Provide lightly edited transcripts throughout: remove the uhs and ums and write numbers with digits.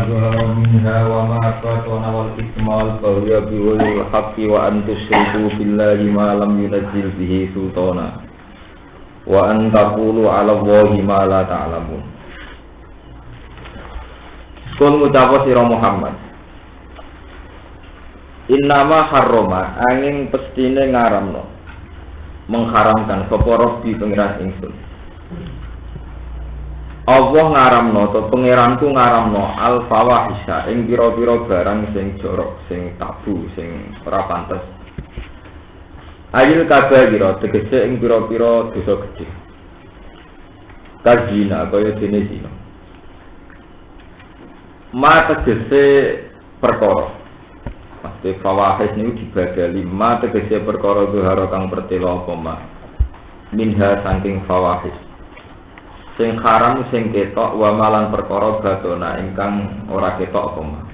minha wa ma fatana wal ismal bahwa biwil haqqi wa an tusyriku billahi ma lam yunzil bihi sultana wa an taqulu 'ala Allahi ma la ta'lamun. Kul ngucap sira Muhammad, innama harrama angin pestine ngaramno mengharamkan sapa Rabbi pengiran ingsun. Allah ngaramno to pangeranku ngaramno al fawahisha ing pira-pira barang sing jorok, sing tabu, sing ora pantes. Ayil kabaira tegese ing pira-pira dosa gedhe. Kajina kaya dene zina. Ma tegese perkara. Pasti fawahis niku dibadali ma tegese perkara zuhara kang pertela apa ma. Minha saking fawahis. Sing haram sing ketok wa malan perkara batona ingkang ora ketok apa mah.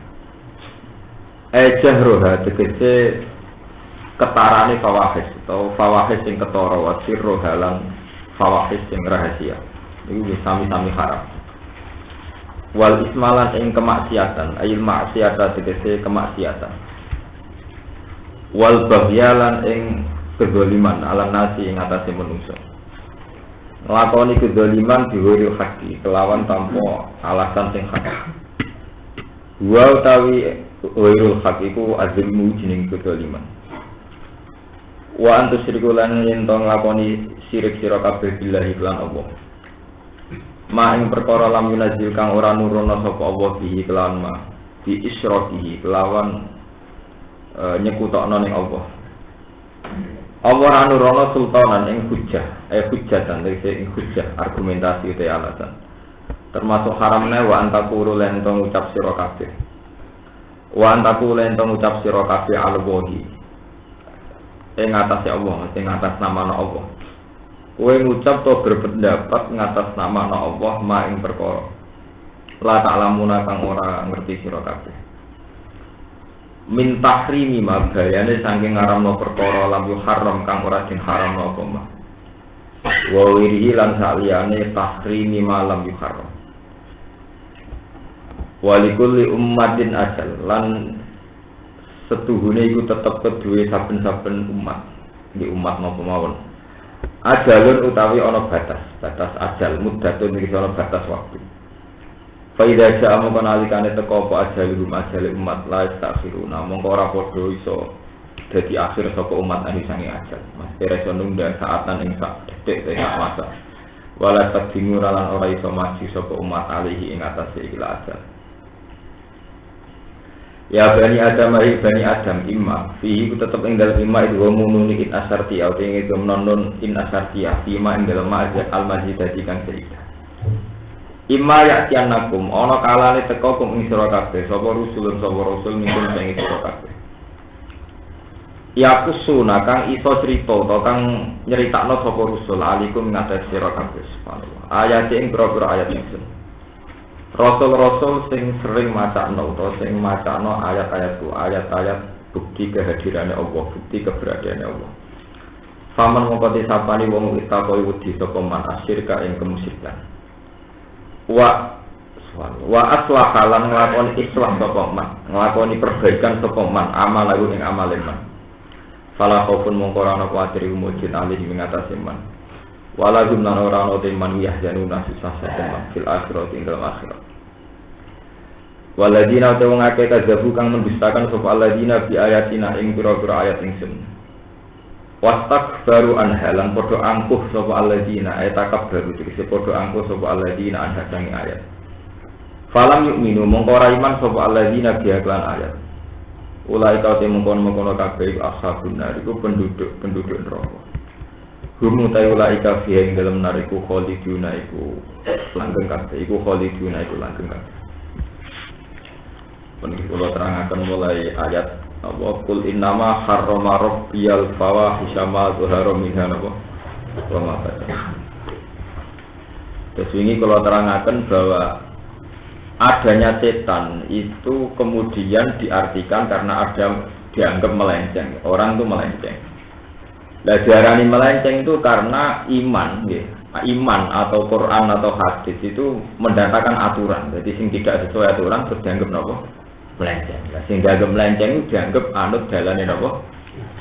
Jahroha tegese ketarane fawahis atau fawahis sing ketara wa sirroha lan fawahis sing rahasia. Iku wis sami-sami haram. Wal ismalan ing kemaksiatan, ayil maksiata tegese kemaksiatan. Wal baghyalan ing kezaliman ala nasi ing atase manungsa. Nglakoni kedzaliman diwiri haki kelawan tanpa alasan sing hak. Wa utawi wirul hak iku azlimu jeneng kedzaliman. Wa antus syiriku lan yen to nglakoni syirik sira kabeh billahi lan Allah. Ma ing perkara lam yunazil kang ora nurono sapa Allah bihi kelawan ma bi isyrakihi kelawan nyekutokno ning Allah. Allah anurono sultanan ing hujjah, hujjatan tegese ing hujjah argumentasi te alasan. Termasuk haramne wa antakuru lan to ngucap sira kabeh. Wa antakuru lan to ngucap sira kabeh al-wahi. Ing atase Allah, ing atas nama Allah. Kowe ngucap to berpendapat ngatas nama Allah ma ing perkara. La ta'lamuna kang ora ngerti sira kabeh. Min tahrimi ma bayane saking ngaramno perkara lam haram kang ora den haramno apa mah. Wa wirihi lan saliyane tahrimi ma lam haram. Wa likulli ummatin ajal lan setuhune iku tetep kedue saben-saben umat, di umat napa mawon. Ajalun utawi ana batas ajal muddatun iki ana batas waktu. Faida ja'amu kanalikane teko apa ajalihum ajali umat la yastakhiruna mongko ora padha iso dadi akhir saka umat anu sange ajal. Mas reso nunda saatan ing sak detik sak masa. Wala tadingur lan ora iso maju saka umat alihi ing atase ila ajal. Ya bani Adam imma fihi ku tetep ing dalem imma itu munun in asarti au ing itu non in asarti ima ing dalem ajal al-majidati kang cerita. Imma ya'tianakum ana kalane teka kum ing sira kabeh sapa rasul mingkun sing sira kabeh. Ya kusuna kang iso crita utawa kang nyeritakno sapa rasul alikum ngatas sira kabeh subhanallah. Ayat ing boro-boro ayat iki. Rasul-rasul sing sering macakno utawa sing macakno ayat-ayatku, ayat-ayat bukti kehadirane Allah, bukti keberadaane Allah. Faman mongko disapani wong itakoi wedi sapa man asyirka ing kemusyrikan. Wa aslaha lan nglakoni islah sapa man, nglakoni perbaikan sapa man amal lagu ing amale man. Fala khaufun mongko ora ana kuwatir umujin alih ing atase man. Wala gumna ora ana teman yahjanuna susah sapa man fil akhirat ing dalam akhirat. Waladina te wong akeh kadzabu kang mendustakan sapa aladina bi ayatina ing pira-pira ayat ingsun. Wastakbaru anha lan padha angkuh sapa alladzina ayatakabaru tegese padha angkuh sapa alladzina anha sang ayat. Falam yu'minu mongko ora iman sapa alladzina biaklan ayat. Ulai ka te mongkon-mongkon kabeh ashabun nar iku penduduk neraka. Hum ta'ula ika fi ing dalem nar iku khaliduna iku langgeng kabeh iku khaliduna iku langgeng kabeh. Puniki kula terangaken mulai ayat wa qul innama harrama rabbiyal fawahisha ma zuhara minha wa ma batan. Terus ini kalau terangkan bahwa adanya setan itu kemudian diartikan karena ada dianggap melenceng, orang itu melenceng. Lah diarani melenceng itu karena iman, ya. iman atau Quran atau hadis itu mendatangkan aturan. Jadi sing tidak sesuai aturan terus dianggap nopo melenceng. Sing dianggap melenceng itu dianggap anut dalane nopo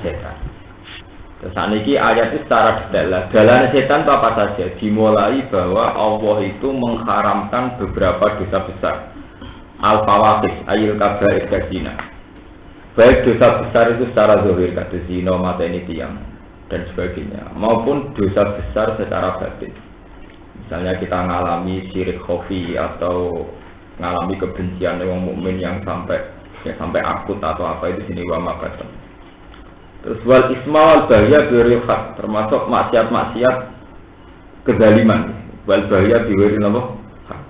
setan. Terus niki ayat itu secara detail. Dalane setan itu apa saja? Dimulai bahwa Allah itu mengharamkan beberapa dosa besar. Al-fawahish ayil kabair zina. Baik dosa besar itu secara zahir kata zina, mateni tiang dan sebagainya, maupun dosa besar secara batin. Misalnya kita mengalami syirik khafi atau mengalami kebencian orang mukmin yang sampai akut atau apa itu sini wa makasam. Terus wal isma wal bahya biril haq, termasuk maksiat-maksiat kezaliman. Wal bahya biril apa?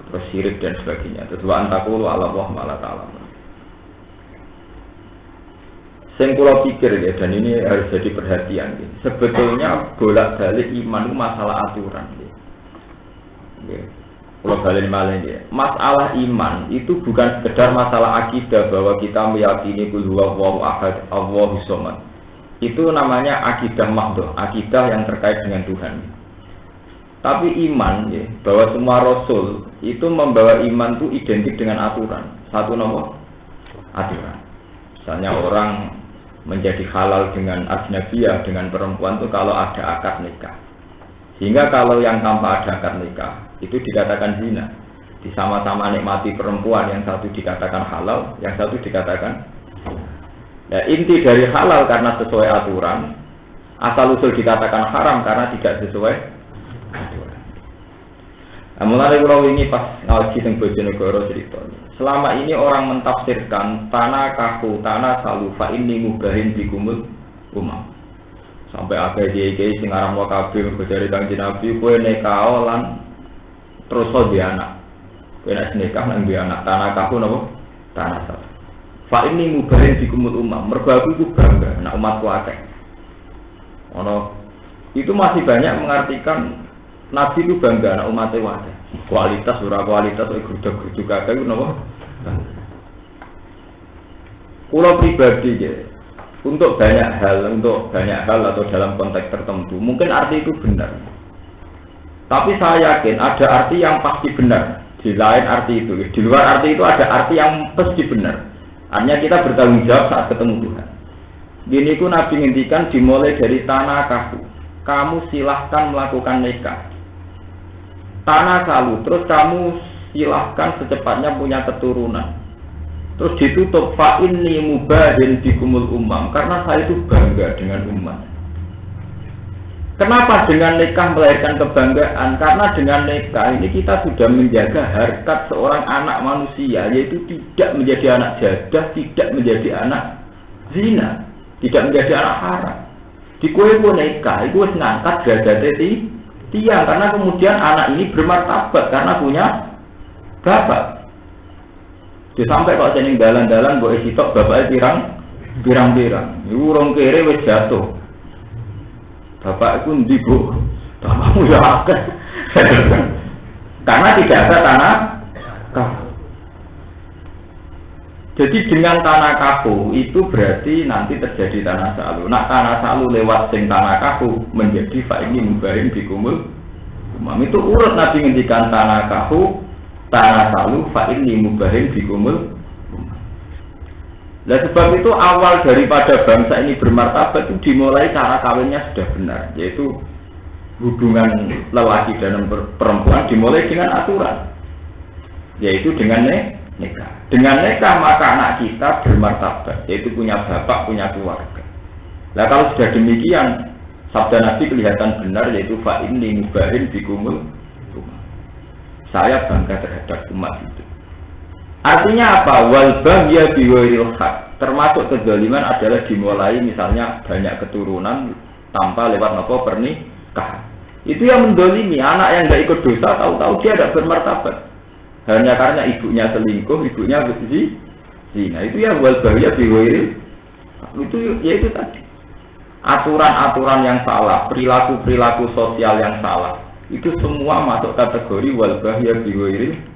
Terus syirik dan sebagainya. Terus wa antakulu ala Allah ma'ala ta'ala. Yang kula pikir ya, dan ini harus jadi perhatian ya. Sebetulnya bolak-balik iman itu masalah aturan ya. Kula balik malah ya. Masalah iman itu bukan sekedar masalah akidah bahwa kita meyakini qul huwallahu ahad, Allahus samad. Itu namanya akidah mahdhah, akidah yang terkait dengan Tuhan. Tapi iman ya, bahwa semua rasul itu membawa iman itu identik dengan aturan. Satu nomor aturan. Misalnya orang menjadi halal dengan ajnabiyah, dengan perempuan itu kalau ada akad nikah. Sehingga kalau yang tanpa ada akad nikah itu dikatakan zina. Disama-sama nikmati perempuan, yang satu dikatakan halal, yang satu dikatakan. Nah, inti dari halal karena sesuai aturan, asal usul dikatakan haram karena tidak sesuai aturan. Nah, mulai kalau ini pas ngaji teng Bojonegoro cerita. Selama ini orang mentafsirkan tanah kaku, tanah salu, fa ini mubahin bikumul umam. Sampai akhir kiai sing aran wa kabeh berjari Kanjeng Nabi kowe nekao lan terus dia anak. Kowe nek nikah nang dia anak tanah kaku napa? Tanah salu. Fa ini mubahin bikumul umam. Mergo aku iku bangga nek umatku akeh. Ono itu masih banyak mengartikan Nabi itu bangga nek umatnya akeh. Kualitas ora kualitas geruduk-geruduk kakek itu napa? Kulo pribadi ya, untuk banyak hal atau dalam konteks tertentu mungkin arti itu benar. Tapi saya yakin ada arti yang pasti benar di lain arti itu. Di luar arti itu ada arti yang pasti benar. Hanya kita bertanggung jawab saat ketemu Tuhan. Gini ku Nabi ngendikan dimulai dari tanah kaku. Kamu silahkan melakukan nikah. Tanah salu, terus kamu silahkan secepatnya punya keturunan. Terus ditutup fa inni mubahin bikumul umam, karena saya itu bangga dengan umat. Kenapa dengan nikah melahirkan kebanggaan? Karena dengan nikah ini kita sudah menjaga harkat seorang anak manusia, yaitu tidak menjadi anak jadah, tidak menjadi anak zina, tidak menjadi anak haram. Di kue nikah itu ngangkat derajatnya tiang, karena kemudian anak ini bermartabat karena punya bapak. Dia sampai kok jeneng dalan-dalan boleh sitok bapaknya pirang-pirang. Iku urung kere wis jatuh. Bapak itu ndi, Bu? Bapakmu ya akeh. Karena tidak ada tanah kaku. Jadi dengan tanah kaku itu berarti nanti terjadi tanah salu. Nah, tanah salu lewat sing tanah kaku menjadi fa'ini mubahin bikumul umam. Itu urut Nabi ngendikan tanah kaku, tanah salu, fa'ini mubahin bikumul umam. Nah, sebab itu awal daripada bangsa ini bermartabat itu dimulai cara kawinnya sudah benar, yaitu hubungan lelaki dan perempuan dimulai dengan aturan, yaitu dengan nikah. Dengan nikah maka anak kita bermartabat, yaitu punya bapak, punya keluarga. Nah, kalau sudah demikian, sabda Nabi kelihatan benar, yaitu fa inni mubahin bikumul umam. Saya bangga terhadap umat itu. Artinya apa? Wal bahya biwairil haq. Termasuk kezaliman adalah dimulai misalnya banyak keturunan tanpa lewat pernikahan. Itu yang mendolimi anak yang tidak ikut dosa, tahu-tahu dia tidak bermartabat. Hanya karena ibunya selingkuh, ibunya zina. Itu ya wal bahya biwairil. Itu ya itu tadi. Aturan-aturan yang salah, perilaku-perilaku sosial yang salah, itu semua masuk kategori wal bahya biwairil.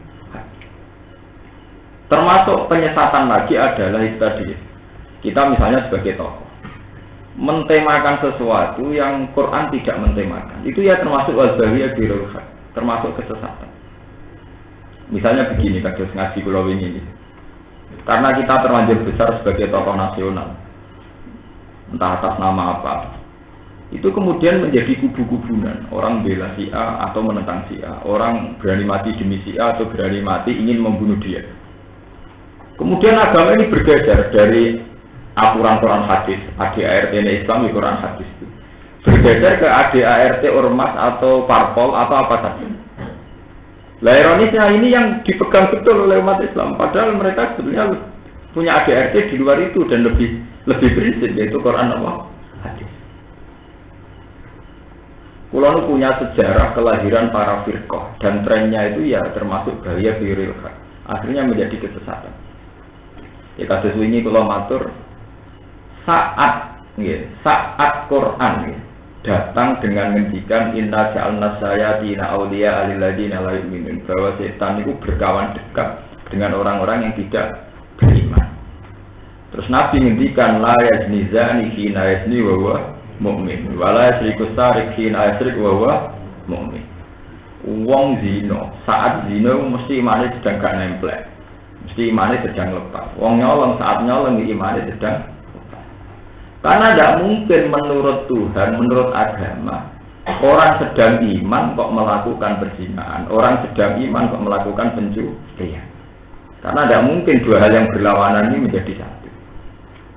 Termasuk penyesatan lagi adalah itu tadi. Kita misalnya sebagai tokoh. mentemakan sesuatu yang Quran tidak mentemakan. Itu ya termasuk wal-bahiyah birul haq, termasuk kesesatan. Misalnya begini, kados ngaji kula wingi ini. Karena kita terlanjur besar sebagai tokoh nasional, entah atas nama apa, itu kemudian menjadi kubu-kubunan. Orang bela si A atau menentang si A, orang berani mati demi si A atau berani mati ingin membunuh dia. Kemudian agama ini bergeser dari aturan Quran hadis, ADART Islam di Quran hadis itu bergeser ke ADART ormas atau parpol atau apa saja. Lah ironisnya ini yang dipegang betul oleh umat Islam, padahal mereka sebenarnya punya ADART di luar itu dan lebih prinsip, yaitu Quran apa? Hadis. Kulo punya sejarah kelahiran para firqah dan trennya itu ya termasuk bahaya birul haq. Akhirnya menjadi kesesatan. Ya kasus ini kulo matur saat Quran datang dengan ngendikan inna ja'alna sayatina awliya alilladina la yu'minun, bahwa setan itu berkawan dekat dengan orang-orang yang tidak beriman. Terus Nabi ngendikan la yazni zani hina yazni wa huwa mu'min wa la yasriku sarik hina yasrik wa huwa mu'min. Wong zina saat zina mesti imane sedang gak nemplek, mesti imane sedang lepas. Wong nyolong saat nyolong imane sedang. Karena tidak mungkin menurut Tuhan, menurut agama, orang sedang iman kok melakukan perzinahan, orang sedang iman kok melakukan pencurian. Karena tidak mungkin dua hal yang berlawanan ini menjadi satu.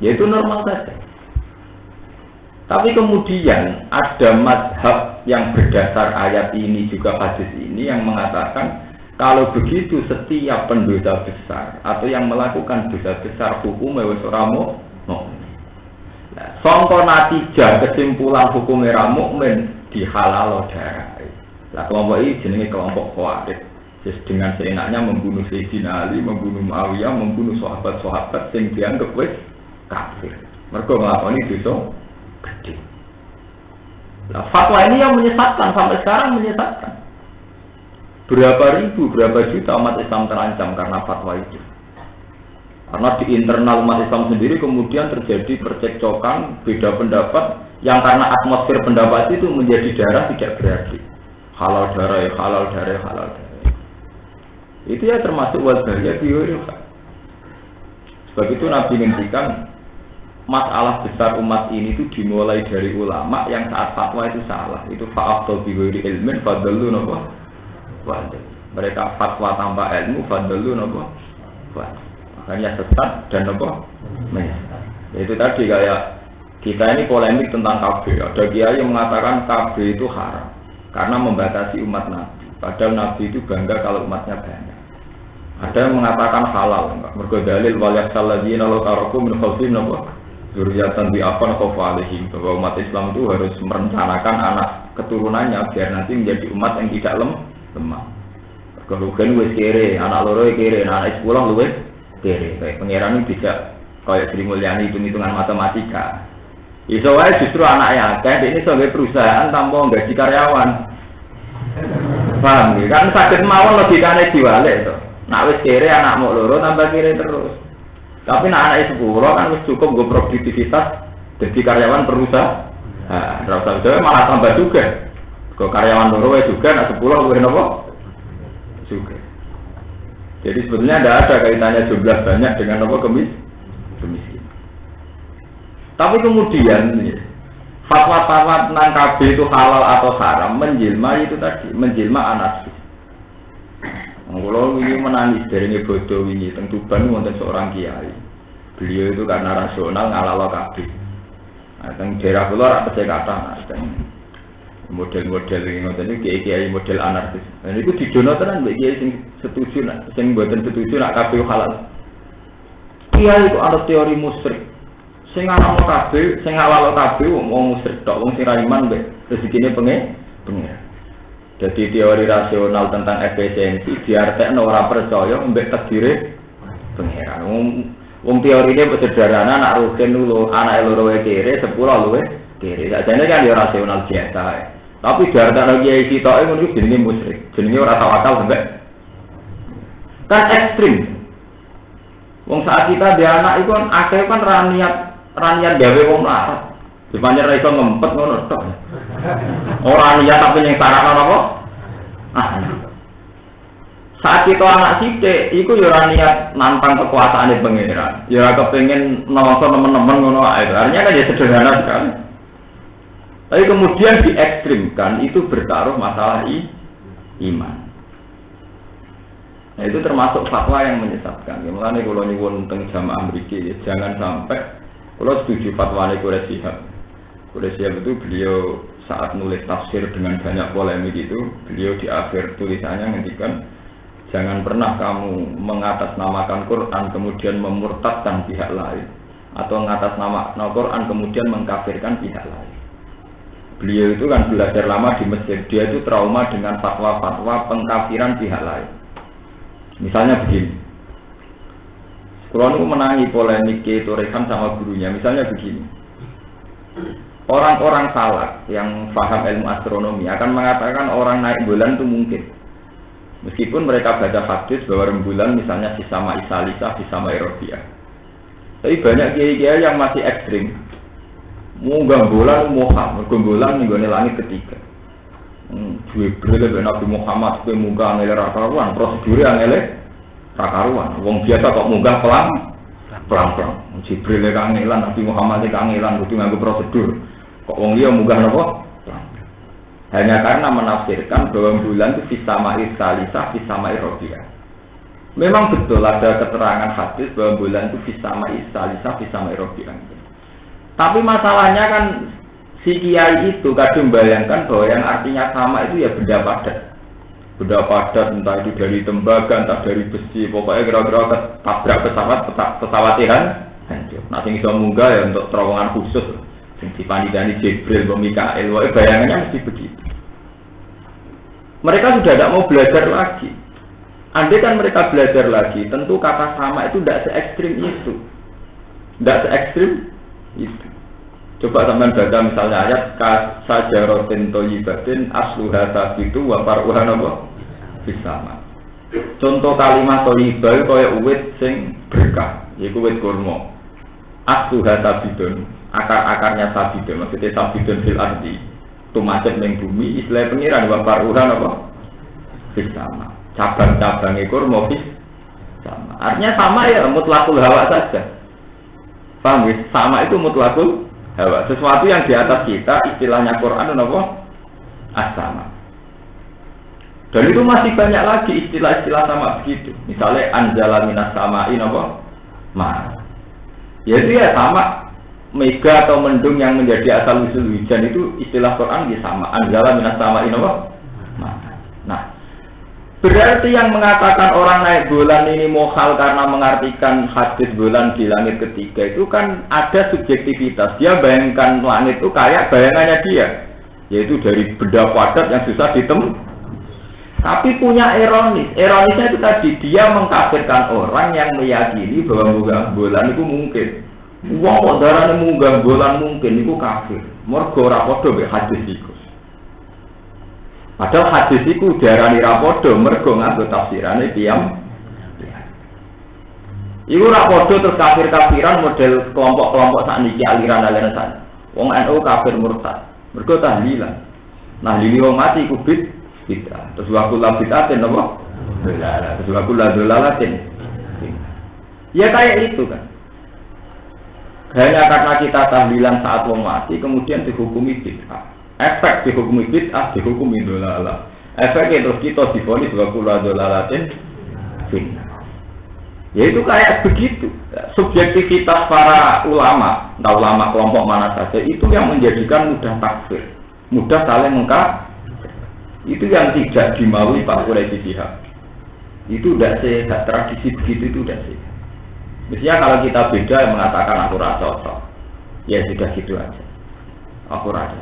Yaitu normal saja. Tapi kemudian ada mazhab yang berdasar ayat ini juga hadis ini yang mengatakan kalau begitu setiap pendosa besar atau yang melakukan dosa besar hukumnya wis ora mukmin. Sangka natijah kesimpulan hukum ora mukmin dihalal darah. Lah kelompok ini jenenge kelompok Khawarij. Jadi dengan seenaknya membunuh Sayyidina Ali, membunuh Muawiyah, membunuh sahabat-sahabat yang dianggap wis kafir. Mergo nglakoni dosa gede. Nah, fatwa ini yang menyesatkan sampai sekarang menyesatkan. Berapa ribu, berapa juta umat Islam terancam karena fatwa itu. Karena di internal umat Islam sendiri kemudian terjadi percekcokan, beda pendapat yang karena atmosfer pendapat itu menjadi darah tidak berarti. Halal darah, halal darah, halal darah. Itu ya termasuk wal-bahiyah birul haq. Sebab itu Nabi ngendikan masalah besar umat ini itu dimulai dari ulama yang saat fatwa itu salah. Itu fa'afdal bighairi ilmin fadallu napa? Mereka fatwa tanpa ilmu fadallu napa? Hanya sesat dan apa? Itu tadi kayak kita ini polemik tentang KB. Ada kiai yang mengatakan KB itu haram karena membatasi umat Nabi. Padahal Nabi itu bangga kalau umatnya banyak. Ada yang mengatakan halal, mergo dalil waliyaksal ladzina law taraku min khalfihim dzurriyyatan bi'afan khafa alaihim, bahwa umat Islam itu harus merencanakan anak keturunannya biar nanti menjadi umat yang tidak lemah. Kalau kan wis kere, anak loro kere, anak 10 luwes kere, kayak pangeran ini bisa kayak Sri Mulyani hitung-hitungan matematika. Iso wae justru anak yang akeh ini sebagai perusahaan tanpa gaji karyawan. Paham ya? Kan sakit mawon logikane diwalik to. Nak wis kere anak mok loro tambah kere terus. Tapi nak anak 10 kan wis cukup go produktivitas jadi karyawan perusahaan. Nah, rasa malah tambah juga. Go karyawan loro wae juga nak 10 luwih napa? Juga. Jadi sebetulnya tidak ada kaitannya jumlah banyak dengan apa kemiskinan. Tapi kemudian fatwa-fatwa tentang KB itu halal atau haram menjelma itu tadi, menjelma anarkis. Kalau ini menangis dari bodoh ini, tentu Tuban wonten seorang kiai. Beliau itu karena rasional ngalalo KB. Nah, teng daerah kula apa saya kata, model-model ini ngoten iki kiai model anarkis. Nah niku didono tenan mbek kiai sing setuju nak sing mboten setuju nak kabeh halal. Kiai itu ada teori musyrik. Sing ana kabeh, sing halal kabeh wong musyrik tok, wong sing ra iman mbek rezekine pengen. Jadi teori rasional tentang efisiensi diartekno ora percaya mbek takdire pengeran. Wong teorine sederhana nak rugen dulu anak loro wae kere 10 luwe kere. Sajane kan yo rasional biasa. Tapi darah kiai sitoke ngono iki jenenge musyrik. Jenenge ora tawakal sampe. Kan ekstrim. Wong saat kita dia anak iku kan akeh kan ra niat gawe wong melarat. Dipanjer ra iso ngempet ngono tok. Ora niat tapi ning sarakno apa? Ah. Saat kita anak sithik iku ya ora niat nantang kekuasaane pangeran. Ya ora kepengin nongso teman-teman ngono ae. Artinya kan ya sederhana sekali. Tapi kemudian diekstrimkan itu bertaruh masalah iman. Nah, itu termasuk fatwa yang menyesatkan. Mulane kula nyuwun teng jamaah mriki ya, jangan sampai kula setuju fatwane Quraisy Shihab. Quraisy Shihab itu beliau saat nulis tafsir dengan banyak polemik itu, beliau di akhir tulisannya ngendikan jangan pernah kamu mengatasnamakan Quran kemudian memurtadkan pihak lain atau mengatasnamakan Quran kemudian mengkafirkan pihak lain. Beliau itu kan belajar lama di Mesir, dia itu trauma dengan fatwa-fatwa pengkafiran pihak lain. Misalnya begini, kalau aku menangi polemik Torekan sama gurunya, misalnya begini, orang-orang salaf yang paham ilmu astronomi akan mengatakan orang naik bulan itu mungkin, meskipun mereka baca hadis bahwa rembulan misalnya Fisama Isalisa, Fisama Erodia. Tapi banyak kiai-kiai yang masih ekstrim, munggah bulan Muhammad, bulan nih langit ketiga. Jibril Nabi Muhammad ke munggah ngelak rakaruan, prosedur yang ngelak rakaruan. Wong biasa kok munggah pelan. Jibril kangelan, Nabi Muhammad kangelan, kudu nganggo prosedur. Kok wong liya munggah napa? Hanya karena menafsirkan bahwa bulan itu Fisama Isalisa, Fisama Erodia. Memang betul ada keterangan hadis bahwa bulan itu Fisama Isalisa, Fisama Erodia. Tapi masalahnya kan si kiai itu kadang bayangkan bahwa yang artinya sama itu ya benda padat entah itu dari tembaga, entah dari besi, pokoknya kira-kira tabrak pesawat hancur. Nah sing iso munggah ya untuk terowongan khusus sing dipandhani Jibril, Mikail, bayangannya mesti begitu. Mereka sudah tidak mau belajar lagi. Andai kan mereka belajar lagi, tentu kata sama itu tidak se-ekstrim itu. Coba teman baca misalnya ayat kasajaratin thayyibatin asluha sabitu wa faruha napa bisama. Contoh kalimat thayyibah kaya uwit sing berkah, yaiku wit kurma. Asluha sabitun, akar-akarnya sabitun, maksudnya sabitun fil ardi. Tumacet ning bumi, istilah pengiran wa faruha napa bisama. Cabang-cabangnya kurma bisama. Artinya sama ya mutlakul hawa saja. Paham ya? Sama itu mutlakul hawa, sesuatu yang di atas kita, istilahnya Quran apa? As-sama. Dan itu masih banyak lagi istilah-istilah sama begitu. Misalnya anjala minas sama'i apa? Ma. Yaitu ya sama mega atau mendung yang menjadi asal usul hujan itu istilah Quran ya sama. Anjala minas sama'i apa? Ma. Nah, berarti yang mengatakan orang naik bulan ini mohal karena mengartikan hadis bulan di langit ketiga itu kan ada subjektivitas. Dia bayangkan langit itu kayak bayangannya dia, yaitu dari benda padat yang susah ditem. Tapi punya ironis. Ironisnya itu tadi dia mengkafirkan orang yang meyakini bahwa munggah bulan itu mungkin. Wong kok darane munggah bulan mungkin itu kafir. Mergo ora padha mek hadis iku. Padahal hadis itu diarani rapodo, mergo nganggo tafsirane tiyang. Iku rapodo terus kafir-kafiran model kelompok-kelompok sakniki aliran-aliran sak. Wong NU kafir murtad, mergo tahlilan. Nah, lili wong mati iku bid'ah. Terus waktu labitatin apa? Terus waktu ladolalatin. Ya kayak itu kan. Hanya karena kita tahlilan saat wong mati, kemudian dihukumi bid'ah. Efek dihukumi bid'ah, dihukumi dolalah. Efeknya terus kita divonis waktu ladolalatin. Ya itu kayak begitu. Subjektivitas para ulama, entah ulama kelompok mana saja, itu yang menjadikan mudah takfir, mudah saling mengkafir. Itu yang tidak dimaui Pak Quraisy Shihab. Itu tidak sehat, tradisi begitu itu tidak sehat. Mestinya kalau kita beda yang mengatakan aku rasa cocok, ya sudah gitu aja. Aku rasa.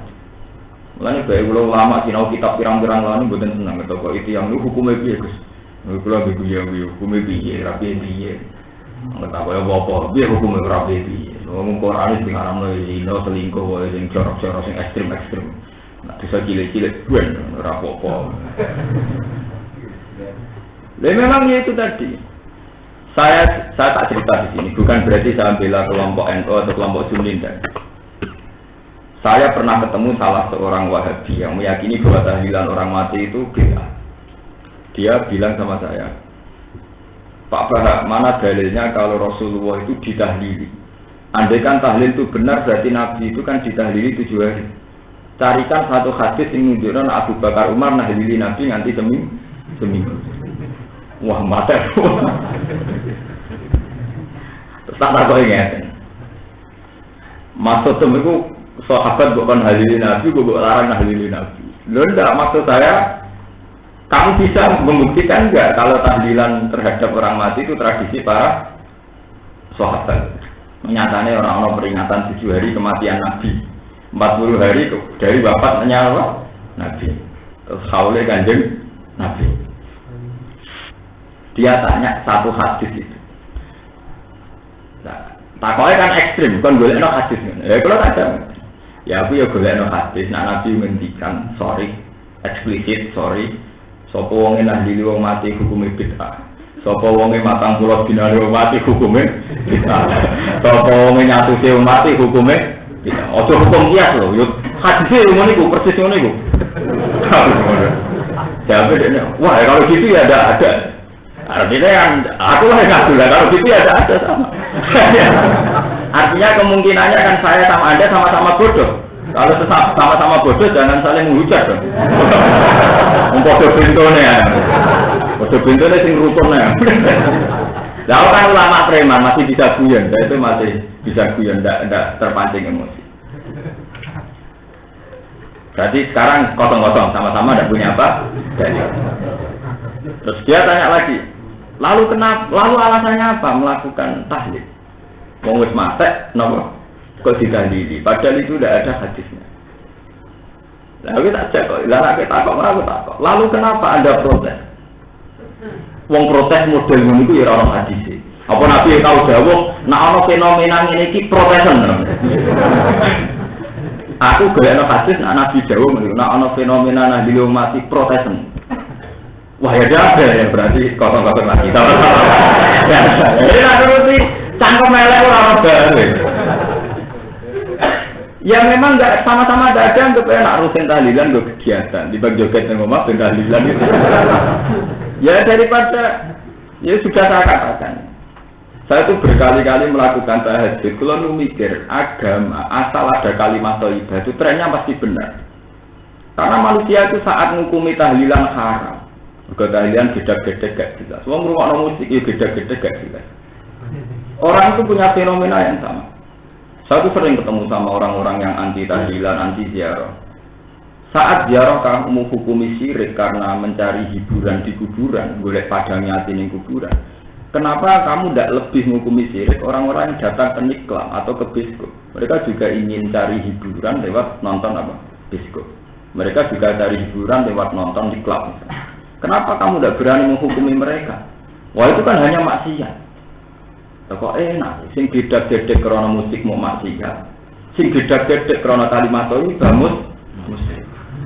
Mulanya baik ulama sinau kitab pirang-pirang lalu bukan senang atau kok itu yang lu hukumnya biye Gus. Kalau begitu ya hukumnya biye, rapi biye. Nggak tahu ya apa, biye hukumnya rapi biye. Ngomong Quran itu haram no selingkuh, yang corok-corok, yang ekstrim-ekstrim. Nah, bisa cilik-cilik, bukan rapopo. Memang itu tadi. Saya tak cerita di sini, bukan berarti saya bela kelompok NU atau kelompok Sunni. Saya pernah ketemu salah seorang Wahabi yang meyakini bahwa tahlilan orang mati itu bid'ah. Dia bilang sama saya, Pak Bahak, mana dalilnya kalau Rasulullah itu ditahlili? Andai kan tahlil itu benar, berarti Nabi itu kan ditahlili 7 hari. Carikan satu hadis yang menunjukkan Abu Bakar Umar nahlili Nabi nganti seminggu. Wah, mata. Terus tak tahu ingat. Maksud itu sahabat bukan nahlili Nabi, bukan larang nahlili Nabi. Loh, enggak, maksud saya kamu bisa membuktikan enggak kalau tahlilan terhadap orang mati itu tradisi para sahabat. Nyatanya orang-orang peringatan 7 hari kematian Nabi, 40 hari dari wafatnya Nabi, terus haule kanjeng Nabi. Dia tanya satu hadis itu. Nah, takoknya kan ekstrim, kan golekno hadis. Ya kalau ada, ya aku ya golekno hadis. Nah Nabi ngendikan, sorry, eksplisit, sorry. Sapa wong nahlili wong mati hukume bid'ah. Sapa wong matang kula dinane wong mati hukume bid'ah. Sapa wong nyatuse wong mati hukume bid'ah. Ojo hukum kias lho, yo hadise ngono iku persis ngono iku. Jadi wah kalau gitu ya ada. Artinya yang aku lah ngaku lah kalau gitu ya ada sama. Artinya kemungkinannya kan saya sama Anda sama-sama bodoh. Kalau sama-sama bodoh jangan saling menghujat dong. Podo bintone ya. Podo bintone sing rukunnya. Lah kan ulama preman masih bisa guyon, itu masih bisa guyon, enggak terpancing emosi. Berarti sekarang kosong-kosong sama-sama enggak punya apa? Terus dia tanya lagi, lalu alasannya apa melakukan tahlil? Wong wis mate napa kok ditahlili? Padahal itu tidak ada hadisnya. Lalu kita cek kok, aku takut. Lalu kenapa Anda protes? Wong protes model ngono iku ya ora ono hadise. Apa Nabi tahu dawuh, nek ana fenomena ngene iki protesen. Aku golekno hadis nek Nabi dawuh nek ana fenomena nang dhewe mati protesen. Wah ya ada ya berarti kosong-kosong lagi. Ya, ini nuruti cangkem elek ora ono balik. Ya memang enggak sama-sama ada anggap enak rutin tahlilan go kegiatan, dibagi joget nang omah ben tahlilan itu. Ya daripada ya sudah saya katakan. Saya itu berkali-kali melakukan tahajud. Kalau lu mikir agama asal ada kalimat thayyibah itu trennya pasti benar. Karena manusia itu saat ngukumi tahlilan haram. Mergo tahlilan gedhe-gedhe gak jelas. Wong ngrungokno musik ya gedhe-gedhe gak jelas. Orang itu punya fenomena yang sama. Saya tuh sering ketemu sama orang-orang yang anti tahlilan, anti ziarah. Saat ziarah kamu hukumi syirik karena mencari hiburan di kuburan, golek padangnya hati di kuburan. Kenapa kamu tidak lebih menghukumi syirik orang-orang yang datang ke niklam atau ke biskop? Mereka juga ingin cari hiburan lewat nonton apa? Biskop. Mereka juga cari hiburan lewat nonton di klub. Kenapa kamu tidak berani menghukumi mereka? Wah itu kan hanya maksiat. Kok enak, sing gedhe-gedhe krana musik mau maksiat. Sing gedhe-gedhe krana kalimat ini bamus musik.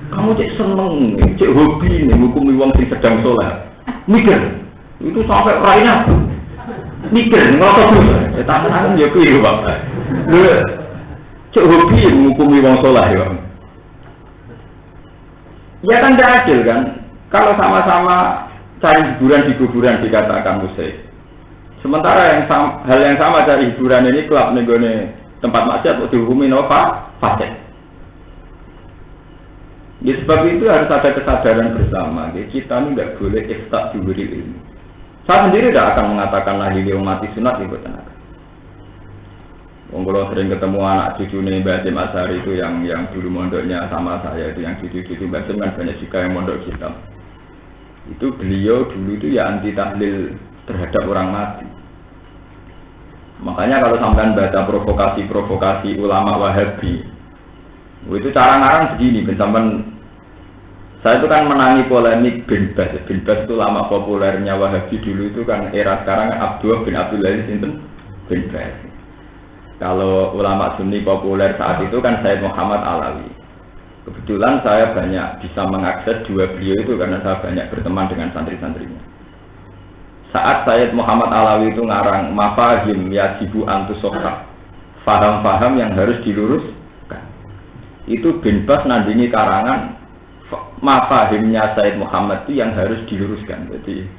Kamu cek seneng, cek hobi nih menghukumi wong sing sedang sholat. Mikir. Itu sampai raina mikir ngerasa dulu tangan ya kuwi Pak. Lho cek hobi menghukumi wong saleh ya. Ya kan tidak adil kan kalau sama-sama cari hiburan di kuburan dikatakan musik. Sementara hal yang sama cari hiburan ini klub nenggone tempat maksiat kok dihukumi napa fasik. Ya sebab itu harus ada kesadaran bersama. Kita ini tidak boleh ekstak diberi ilmu. Saya sendiri tidak akan mengatakan nahlili mati sunat itu tenaga. Kalau sering ketemu anak cucu nih Mbak Hasyim Asy'ari itu yang dulu mondoknya sama saya itu yang cucu-cucu Mbak Hasyim kan banyak juga yang mondok kita. Itu beliau dulu itu ya anti tahlil terhadap orang mati. Makanya kalau sampean baca provokasi ulama Wahabi, itu cara ngarang begini, sampean. Saya itu kan menangi polemik bin Baz. Bin Baz itu lama populernya Wahabi dulu itu kan era sekarang Abdullah bin Abdul Aziz bin Baz. Kalau ulama Sunni populer saat itu kan Sayyid Muhammad Alawi. Kebetulan saya banyak bisa mengakses dua beliau itu karena saya banyak berteman dengan santri-santrinya. Saat Sayyid Muhammad Alawi itu ngarang mafahim yajibu antusokha, faham-faham yang harus diluruskan. itu bin Bas nandingi karangan mafahimnya Said Muhammad itu yang harus diluruskan. Jadi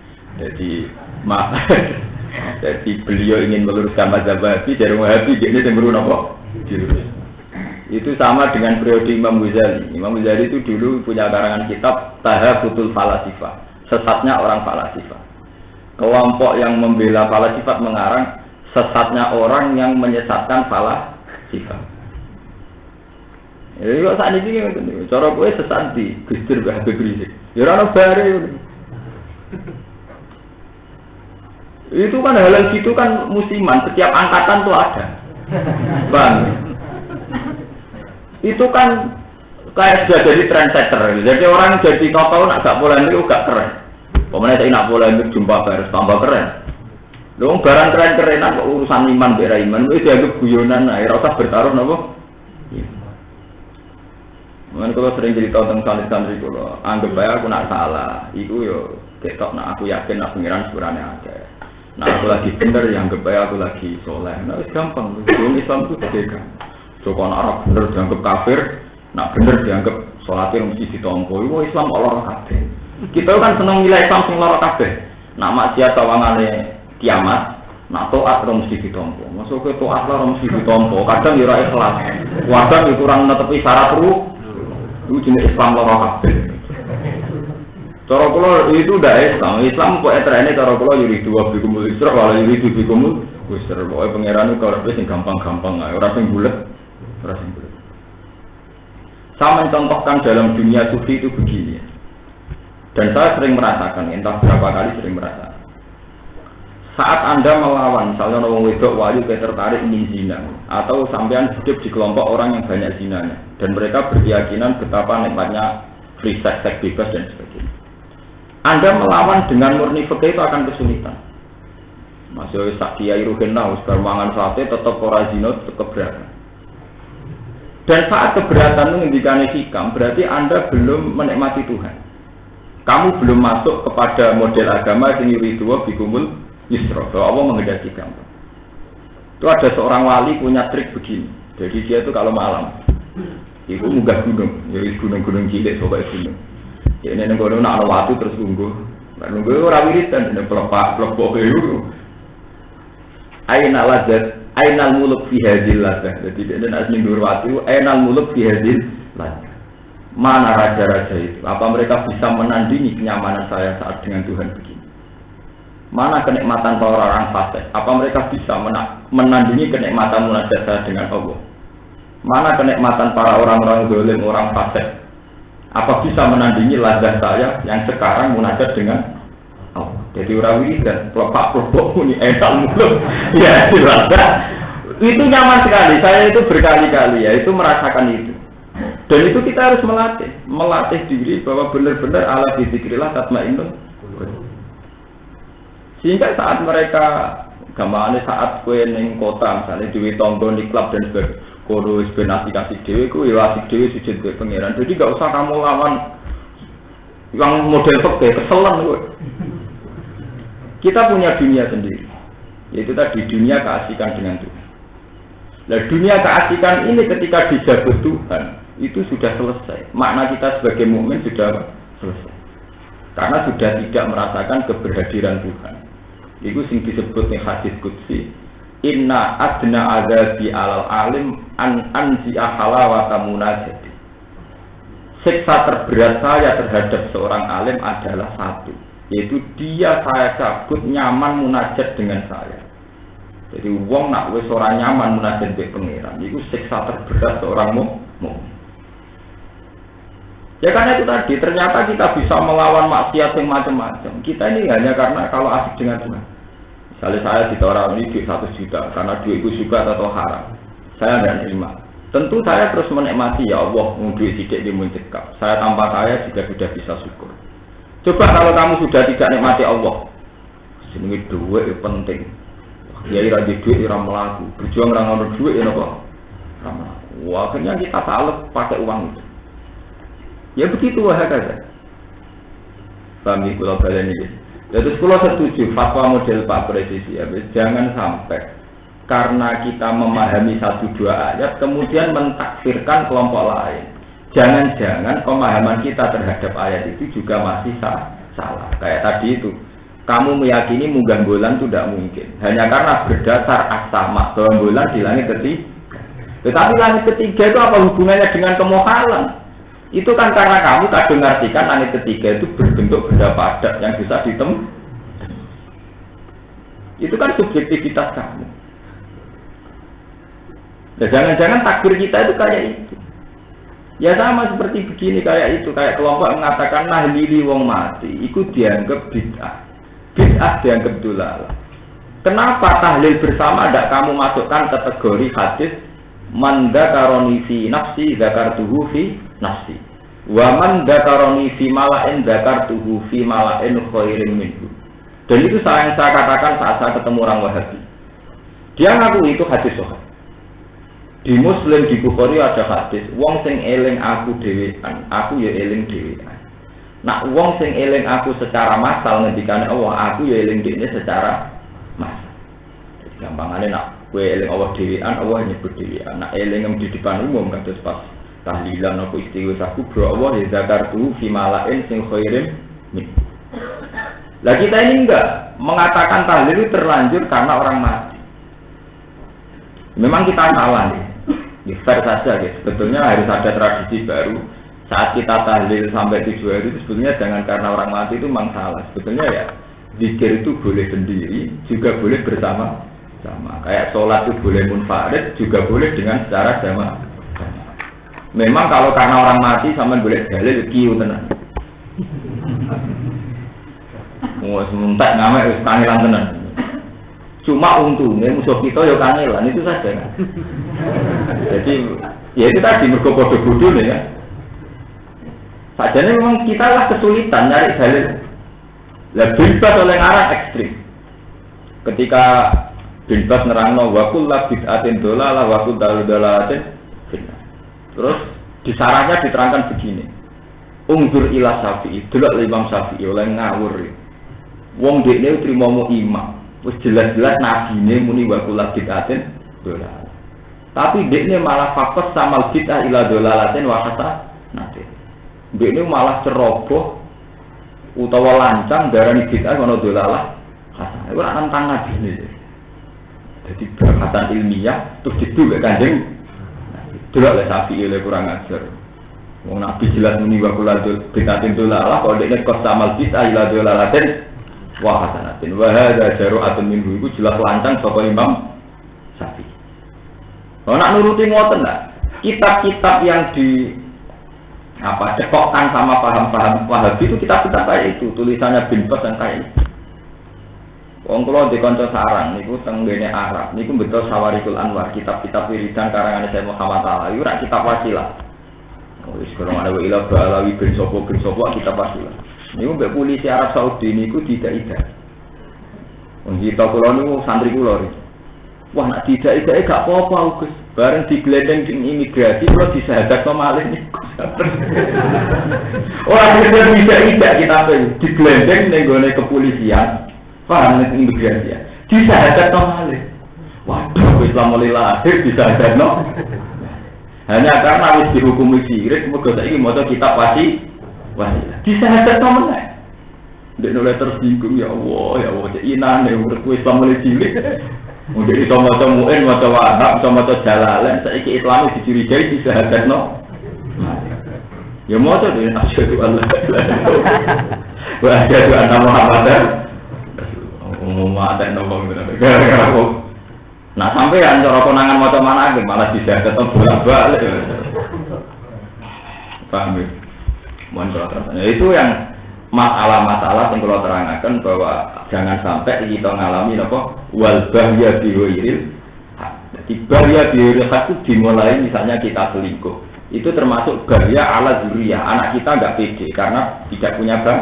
beliau ingin meluruskan mazhab Wahabi dari Wahabi ini cenderung apa? Dilurus. Itu sama dengan periode Imam Ghazali. Imam Ghazali itu dulu punya karangan kitab Tahafutul Falasifah, sesatnya orang falasifah. Kelompok yang membela falasifat mengarang sesatnya orang yang menyesatkan falasifah. Ya kok saat ini ngoten. Cara kowe sesat di Gusdur Mbah Habib Rizik. Ya ora ono bare. Itu kan hal gitu kan musiman, setiap angkatan tuh ada. Bang. Itu kan kayak sudah jadi trendsetter. Jadi orang jadi tokoh nak gak polemik gak keren. Pemene saya nak polemik jumpa harus tambah keren. Lho barang keren-kerenan kok urusan iman mbek ra iman wis dianggap guyonan ae ora usah bertaruh napa? Mungkin kalau sering cerita tentang santri-santri kalau anggap bae aku nak salah, iku yo ketok nak aku yakin nak pengiran sepurane akeh. Nah aku lagi bener yang anggap bae aku lagi soleh. Nah wis gampang, hukum Islam itu beda. Joko nak ora bener dianggap kafir, nak bener dianggap salate mesti ditampa. Iku Islam ora kabeh. Kita kan seneng nilai Islam sing lara kabeh. Nak maksiat tawangane kiamat, nak taat ora mesti ditampa. Masuk ke taat ora mesti ditampa. Kadang yo ora ikhlas. Kadang yo kurang netepi syarat itu jenis Islam lara kabeh. Cara kula itu ndak Islam kok etrene cara kula yuri dua bikumul isra wala yuri bikumul wisra. Pokoke pangeran iku ora sing gampang-gampang ae, ora sing bulet, ora sing bulet. Saya mencontohkan dalam dunia sufi itu begini. Dan saya sering merasakan, entah berapa kali sering merasakan. Saat Anda melawan, misalnya orang wedok wali tertarik ingin zina, atau sampean hidup di kelompok orang yang banyak zinanya, dan mereka berkeyakinan betapa nikmatnya free sex bebas dan sebagainya. Anda melawan dengan murni fikih itu akan kesulitan. Masih Kiai Ruhena, usbar mangan sate, tetap ora zina, tetap keberatan. Dan saat keberatan menghentikan hikam, berarti Anda belum menikmati Tuhan. Kamu belum masuk kepada model agama yang yuriduwa bikumul yusra, bahwa Allah menghendaki gampang. Itu ada seorang wali punya trik begini. Jadi dia itu kalau malam itu munggah gunung, jadi gunung-gunung cilik sobat gunung. Ini gunung nak ada waktu terus nunggu orang wiridan, ini pelepok itu. Ainal ladzat, ainal muluk fi hadil ladzat. Jadi dia nak minggu waktu, ainal muluk fi hadil ladzat. Mana raja-raja itu? Apa mereka bisa menandingi kenyamanan saya saat dengan Tuhan begini? Mana kenikmatan para orang fasik? Apa mereka bisa menandingi kenikmatan munajat saya dengan Allah? Mana kenikmatan para orang-orang zalim, orang fasik? Apa bisa menandingi lazat saya yang sekarang munajat dengan Allah? Jadi orang wiridan, pelopak-pelopok ini ental mulut. Ya, itu nyaman sekali. Saya itu berkali-kali ya, itu merasakan itu. Dan itu kita harus melatih diri bahwa benar-benar ala dzikrillah tatmainnul qulub. Sehingga saat mereka gamane saat kowe ning kota misalnya duwe tangga di klub dan sebagainya, kono wis ben asik-asik dhewe kuwi asik dhewe sujud ke pangeran. Jadi enggak usah kamu lawan yang model fikih keselan kowe. Kita punya dunia sendiri. Yaitu tadi dunia keasikan dengan Tuhan. Nah, dunia keasikan ini ketika dijabut Tuhan itu sudah selesai. Makna kita sebagai mukmin sudah selesai. Karena sudah tidak merasakan keberhadiran Tuhan. Itu sing disebut ning hadis qudsi. Inna adna adzabi alal alim an anzi'a halawata munajati. Siksa terberat saya terhadap seorang alim adalah satu, yaitu dia saya cabut nyaman munajat dengan saya. Jadi wong nak wis ora nyaman munajat mbek pangeran, iku siksa terberat seorang mukmin. Ya karena itu tadi, ternyata kita bisa melawan maksiat yang macam-macam. Kita ini hanya karena kalau asik dengan Tuhan. Misalnya saya ditawar ini duit 1 juta, karena duit itu juga atau haram. Saya tidak terima. Tentu saya terus menikmati, ya Allah, duit sedikit dimuncikkan. Saya tanpa kaya juga sudah bisa syukur. Coba kalau kamu sudah tidak nikmati Allah, ini duit itu penting. Ya ira di duit, ira melaku. Berjuang orang duit, ya apa? Wah, akhirnya kita salah pakai uang itu. Ya begitu saja. Kami pulau balen ini. Jadi kalau setuju fatwa model Pak Presisi, ya, jangan sampai karena kita memahami 1-2 ayat kemudian mentakfirkan kelompok lain. Jangan-jangan pemahaman kita terhadap ayat itu juga masih salah. Kayak tadi itu, kamu meyakini munggah bulan itu tidak mungkin hanya karena berdasar as-sama bahwa bulan di langit ketiga. Tetapi langit ketiga itu apa hubungannya dengan kemohalan? Itu kan karena kamu kadang mengartikan langit ketiga itu berbentuk benda padat yang bisa ditemui. Itu kan subjektivitas kamu. Ya, jangan-jangan takbir kita itu kayak itu. Ya sama seperti begini kayak itu, kayak kelompok mengatakan nahlili wong mati, itu dianggap bid'ah. Bid'ah dianggap dolalah. Kenapa tahlil bersama tidak kamu masukkan kategori hadis man dzakaroni fi nafsi dzakartuhu fi nafsi. Wa man dzakaroni fi mala'in dzakartuhu fi mala'in khairin minhu. Dan itu yang saya katakan saat saya ketemu orang Wahabi. Dia ngaku itu hadis sahih. Di Muslim di Bukhari ada hadis, wong sing eling aku dhewean, aku ya eling dhewean. Nak wong sing eling aku secara massal ngendikane Allah, aku ya eling dhekne secara massal. Gampangane nak kowe eling Allah dhewean, Allah nyebut dhewean. Nak eling di depan umum kados pas tahlilan apa istighfar kubra Allah ya zakartu fi malain sing khairin min. Lah kita ini enggak mengatakan tahlil itu terlanjur karena orang mati. Memang kita salah nih. Ya, fair saja ya. Sebetulnya harus ada tradisi baru. Saat kita tahlil sampai 7 hari itu sebetulnya jangan karena orang mati itu memang salah. Sebetulnya ya zikir itu boleh sendiri, juga boleh bersama-sama. Kayak sholat itu boleh munfarid, juga boleh dengan secara jamaah. Memang kalau karena orang mati sama boleh dalil kiu tenan. Mau sementak ngamek wis kangelan tenan. Cuma untungnya musuh kita ya kangelan itu saja. Jadi ya itu tadi mergo padha bodhone ya. Sajane memang kita lah kesulitan nyari dalil. Lah bebas oleh arah ekstrim. Ketika bebas nerangno wa kullu bid'atin dolalah wa kullu dalalatin finnar. Terus di sarahnya diterangkan begini. Ungdur ila Syafi'i, delok Imam Syafi'i oleh ngawur. Wong dekne trimo imam. Wis jelas-jelas nabine muni wa kullu bid'atin dolalah. Tapi dekne malah fokus sama bid'ah ila dolalatin wa hasanah. Dekne malah ceroboh utawa lancang darani bid'ah ana dolalah hasanah. Iku ora nantang nabine. Jadi perkataan ilmiah terus diduk Kanjeng. Delok lek Syafi'i le kurang ajar. Wong nabi jelas muni wa kullu bid'atin dolalah kok dekne kos sama bid'ah ila dolalatin wa hasanatin wa hadza jaru'atun minhu iku jelas lancang saka Imam Syafi'i. Kalau nak nuruti ngoten lah, kitab-kitab yang di cekokkan sama paham-paham Wahabi itu kitab-kitab kayak itu, tulisannya Bin Bas dan kayak itu. Wong kula di kanca sarang niku teng ngene Arab, niku betul Sawarikul Anwar, kitab-kitab wiridan karangan Syekh Muhammad Taala, iku rak kitab wasilah. Wis kalau ada ilah balawi bin sopo kitab wasilah. Niku mbek polisi Arab Saudi niku tidak-tidak. Wong kita kula niku santri kula. Wah nak tidak-tidak gak apa-apa Gus. Bareng diglendeng ing imigrasi kula disahadatno malih niku. Ora tidak-tidak kita diglendeng ning gone kepolisian. Paham ning imigrasi. Disahadatno malih. Waduh Islam mulai lahir disahadatno. Hanya karena wis dihukumi syirik mergo saiki maca kitab wasilah. Disahadatno meneh. Ndek oleh tersinggung ya Allah inane uripku Islam mulai cilik. Mungkin iso maca muin, maca wahab, iso maca jalalain, saiki Islam dicurigai disahadatno. Ya maca dhewe asyhadu an la ilaha illallah wa asyhadu anna Muhammadar Rasulullah. Ada nomor gara-gara nah sampean cara konangan maca manake malah disahadatno bolak-balik. Paham ya? Mohon terusnya. Itu yang masalah-masalah yang kalau terangkan bahwa jangan sampai kita ngalami apa wal bahya biwiril. Jadi bahya biwiril itu dimulai misalnya kita selingkuh. Itu termasuk bahya ala zuriyah. Anak kita enggak pede karena tidak punya bang.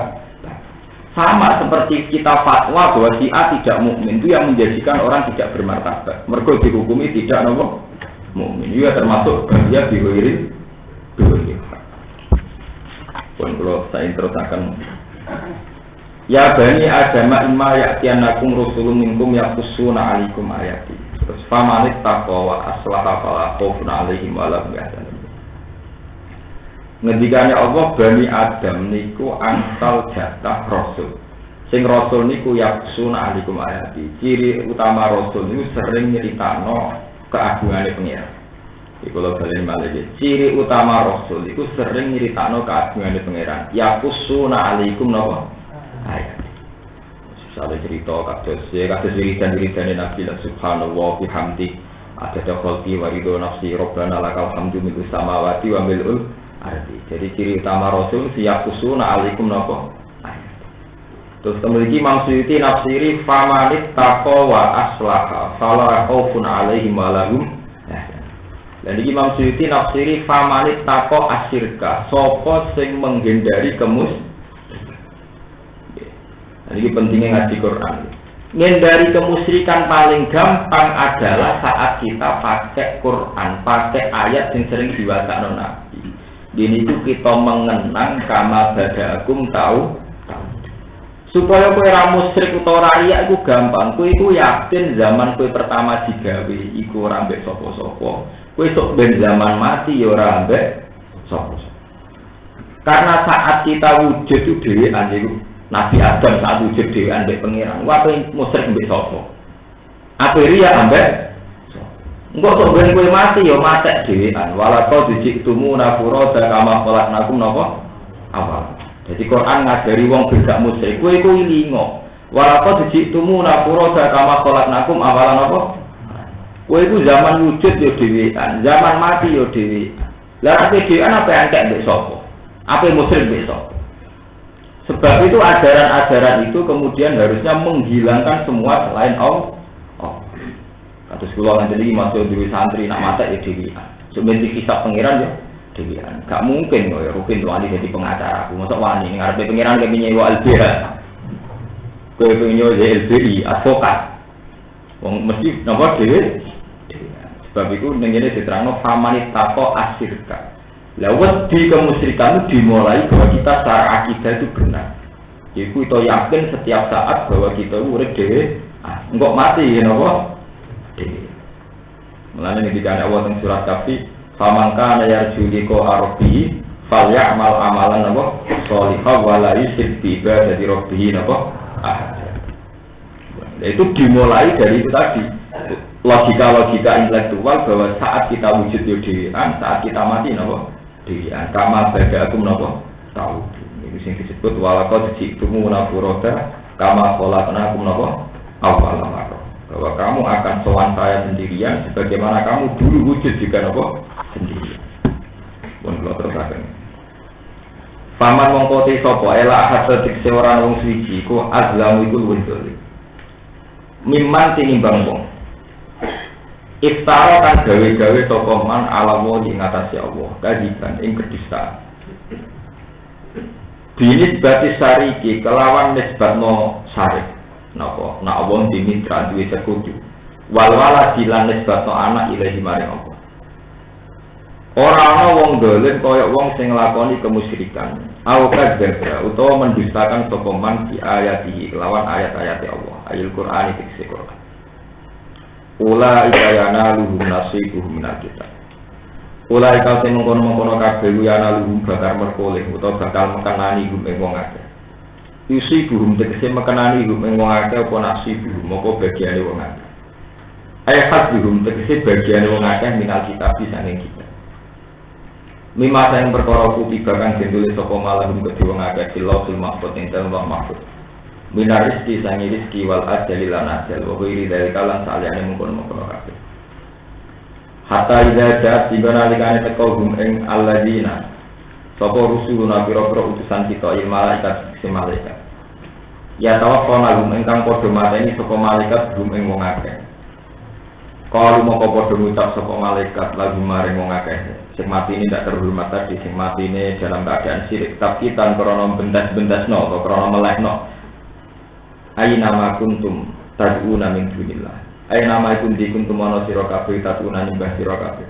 Sama seperti kita fatwa bahwa si A tidak mukmin itu yang menjadikan orang tidak bermartabat. Mergo dihukumi tidak nopo mukmin. Itu termasuk bahya biwiril. Pun kalau saya teruskan. Ya bani Adam imma ya'tiyanakum rusulun minkum yaqussuna 'alaikum ayati. terus famanik taqwa wa aslaha fala khaufun 'alaihim wa la hum yahzanun. Ngendikane Allah Bani Adam niku angsal jatah rasul. Sing rasul niku yaksuna alikum ayati. Ciri utama rasul niku sering nyeritakno keagungane pengiran. Iku lho balen malih. Ciri utama rasul niku sering nyeritakno keagungane pengiran. Yaksuna alikum napa? Ayat. Misalnya cerita kados wiridan Nabi subhanallah bihamdi ada khalqi wa ridho nafsi rabbana lakal hamdu mil'us samawati wa mil'ul ardi. Jadi ciri utama rasul yaksuna alikum napa? Terus kemudian Imam Suyuti nafsiri famanit taqwa wa aslaha fala khaufun 'alaihim wa la hum yahzanun. Dan Imam Suyuti nafsiri famanit taqwa asyirka, sapa sing menghindari kemusyrikan. Ini pentingnya ngaji Quran. Menghindari kemusyrikan paling gampang adalah saat kita pakai Quran, pakai ayat yang sering diwakilkan Nabi. Ini itu kita mengenang kama bada'akum tahu. Supaya kowe ora musyrik utawa riya iku gampang. Kowe iku yakin zaman kowe pertama digawe iku ora mbek sapa-sapa. Kowe sok ben zaman mati ya ora mbek sapa-sapa. Karena saat kita wujud itu dhewean iku Nabi Adam saat wujud dhewean mbek pangeran. Wae musyrik mbek sapa? Apa riya mbek sapa? Engko sok ben kowe mati ya matek dhewean. Walaqad ji'tumuna furada kama khalaqnakum napa? Awal. Jadi Quran ngajari wong gak musyrik, kowe iku ilingo. Walaqad ji'tumuna furada kama khalaqnakum awalan apa? Kowe iku zaman wujud ya dhewean, zaman mati ya dhewean. Lah ape dhewean apa entek mbek sapa? Ape musyrik mbek sapa? Sebab itu ajaran-ajaran itu kemudian harusnya menghilangkan semua selain Allah. Kados kula ngene iki masuk dhewe santri nak matek ya dhewean. Sementing kisah pangeran ya dhewean. Gak mungkin kok ya Rukin wani jadi pengacara. Mosok wani ngarepe pangeran ke nyewa LBH. Kowe nyewa LBI advokat. Wong mesti napa dhewe. Sebab itu ning ngene diterangno famanit taqo asyirka. Lah wedi kemusyrikan itu dimulai bahwa kita secara akidah itu benar. Iku itu yakin setiap saat bahwa kita urip dhewe. Engko mati ya napa? Dhewe. Mulane ngendikane Allah teng surat Kahfi famangka yarju liqa rabbihi falyamal amalan napa sholihah wa la yusyrik bi ibadati rabbih napa itu dimulai dari itu tadi logika intelektual bahwa saat kita wujud yo dhewean saat kita mati napa dhewean kama bada'akum napa tahu ini sing disebut walaqad ji'tumuna furada kama khalaqnakum napa awal marrah bahwa kamu akan sowan saya sendirian sebagaimana kamu dulu wujud juga napa sendiri. Pun kula terusaken. Paman mongko te sapa ela hasadik seorang wong suci ku azlamu iku luwih dolim. Mimman tinimbang wong. Iftara kan gawe-gawe sapa man ala wa ing atase Allah, kadiban ing kedustaan. Binis batis sariki kelawan nisbatno sarik. Napa? Nak wong dimitra duwe sekutu. Wal-wala dilan nisbatno anak ilahi maring Allah. Ora ana wong dolim kaya wong sing nglakoni kemusyrikan. Au kadzdzaba utawa mendustakan sapa man di ayatihi lawan ayat-ayat Allah. Ayat Qur'an iki Quran. Ula ikayana luhum nasibuhum minal kitab. Ula ikal sing mengkono-mengkono kabeh yana luhum bakal merkoleh utawa bakal mekenani gum ing wong akeh. Isi buhum tegese mekenani gum ing wong akeh apa nasibuhum apa bagiane wong akeh. Ayat buhum tegese bagiane wong akeh minal kitab sanging kitab. Mimasa yang perkara kutiba kang ditulis sapa malahum kedhe wong akeh silahul mahfud ing dalem mahfud. Minar rizki sangi rizki wal ajali lan ajal wa ghairi dari kalan saliyane mungkon-mungkon kabeh. Hatta idza ja'at ibanalikane teko hum ing alladina. Sapa rusuluna pira-pira utusan kita il malaikat sing malaikat. Ya tawaffana hum ingkang padha mateni sapa malaikat hum ing wong akeh. Kalau mau kau ngucap sapa malaikat lagu maring wong akeh sing mati ini tidak terhormat tadi sing mati ini dalam keadaan syirik tapi tanpa krono bendas-bendasno atau krono melehno ayi nama kuntum tad'una min dunillah ayi nama kuntum ana sira kabeh tad'una nyembah sira kabeh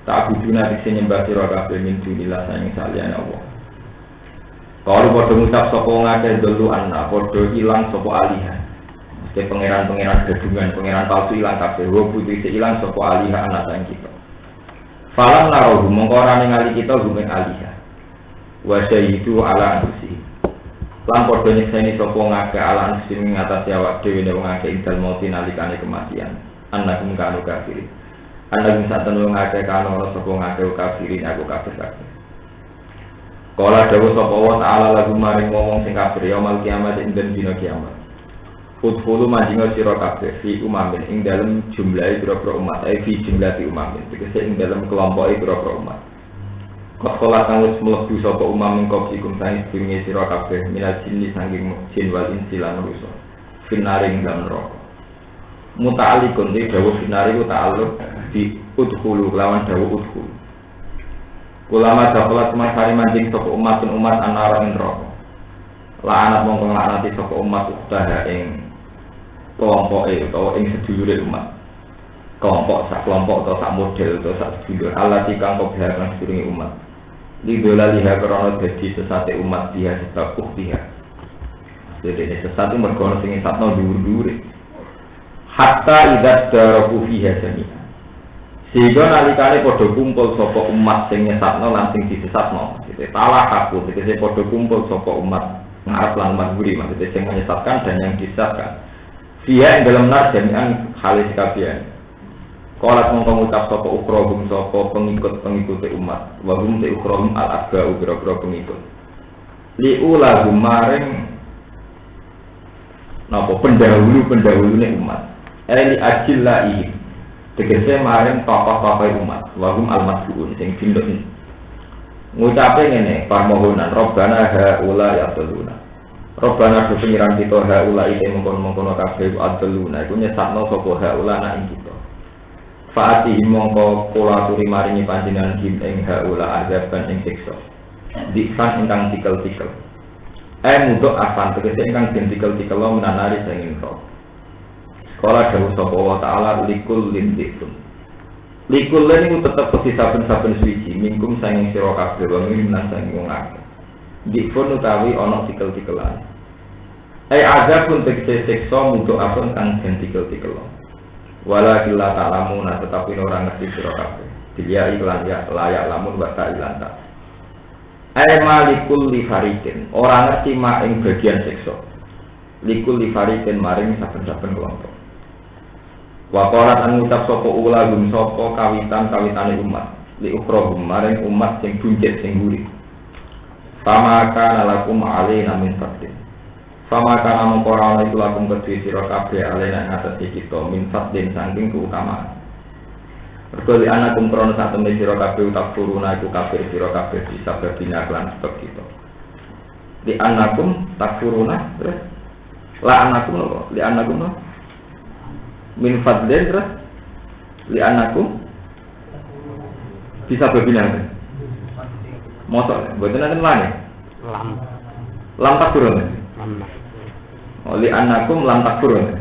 tak buduna dikse nyembah sira kabeh min dunillah saing saliyane Allah kalau padha ngucap sapa wong akeh dulu anna padha ilang sapa alihan pangeran-pangeran gadungan, pangeran palsu ilang kabeh, wa putri ilang sapa alihah anak sang kita. Falam narohu mongko ora ningali kita gumen alihah. Wa sayyidu ala anfusi. Lan padha nyekseni sapa ngake ala anfusi ngatasi awak dhewe nek wong akeh ingdal mati nalikane kematian. Anak kanu kafirin. Anak sing satene wong akeh kanu ora sapa ngake kafirin aku kafir kabeh. Kala dawuh sapa wa ta'ala lagu maring ngomong sing kafir yaumul kiamat ing dina kiamat. Udhulu majinga sira kabeh fi umamin ing dalem jumlahe pira-pira umat fi jumlahi umamin tegese ing dalem kelompoke pira-pira umat kala kang wis mlebu sapa umam ing kopikum saing sedurunge sira kabeh minal jinni sanging jin wal insi lan manusa finaring lan neraka muta'alliqun di dawuh finari ku ta'alluq di udhulu lawan dawuh udhulu ulama dakhala masari manjing sapa umat anara ing neraka la'anat mongko laknati sapa umat utaha ing kelompok atau ing sedulure umat kelompok atau sak model atau sak sedulur Allah tikang kebiaran sedulure umat lidola liha karena dadi sesate umat dia sebab dia jadi sesat itu mergono sing satno dhuwur-dhuwure hatta idza daraku fiha jami'an sehingga nalikane padha kumpul sapa umat sing nyesatno lan sing disesatno gitu talah aku tegese padha kumpul sapa umat ngarep lan umat guri maksudnya sing menyesatkan dan yang disesatkan dia yang dalam nar jami'an halis kabian. Kalau mongko ngucap sapa ukrohum sapa pengikut umat, wa hum te ukrohum al-asba ubra-ubra pengikut. Liulahum maring napa pendahulu-pendahulune umat. Eli ajillaihi. Tegese maring tokoh-tokoh umat, wa hum al-mas'ulun sing pindho. Ngucape ngene, permohonan Rabbana haula ya'tuluna. Robbana do pengiran kita haula ite mongkon-mongkon kabeh adluna iku nyesatno sapa haula nak ing kita. Faati mongko kula aturi maringi panjenengan him ing haula azaban ing siksa. Diksan ingkang tikel-tikel. Mudok asan tegese ingkang den tikel-tikel menanari sing ro. Kala dawuh sapa wa ta'ala likul lindikun. Likul lan iku tetep saben-saben suci mingkum sanging sira kabeh wa minan sanging wong akeh. Dikfun utawi ana tikel-tikelan. Azabun tegese siksa mudho apun kang den tikel-tikel. Wala killa ta'lamuna tetapi ora ngerti sira kabeh. Dia iklan ya layak lamun wa ta'ilanta. Malikul li fariqin. Ora ngerti mak ing bagian siksa. Likul li fariqin maring saben-saben kelompok. Wa qalat an ngucap sapa ulagum sapa kawitane umat. Li ukhrohum maring umat sing buncit sing gurih. Fama kana lakum alaina min fadlin. Fama kana mengkorana itu lakum kedhi sira kabeh alaina ngatasi kita min fadlin saking keutamaan. Berkali anakum krono sak temne sira kabeh utak turuna iku kafir sira kabeh bisa berbina lan sebab kita. Di anakum takfuruna terus la anakum lho, li anakum lho. Min fadlin terus li anakum bisa berbina. Motor, buatan nanti mana? Lam tak turun. Oleh anakum lam tak turun.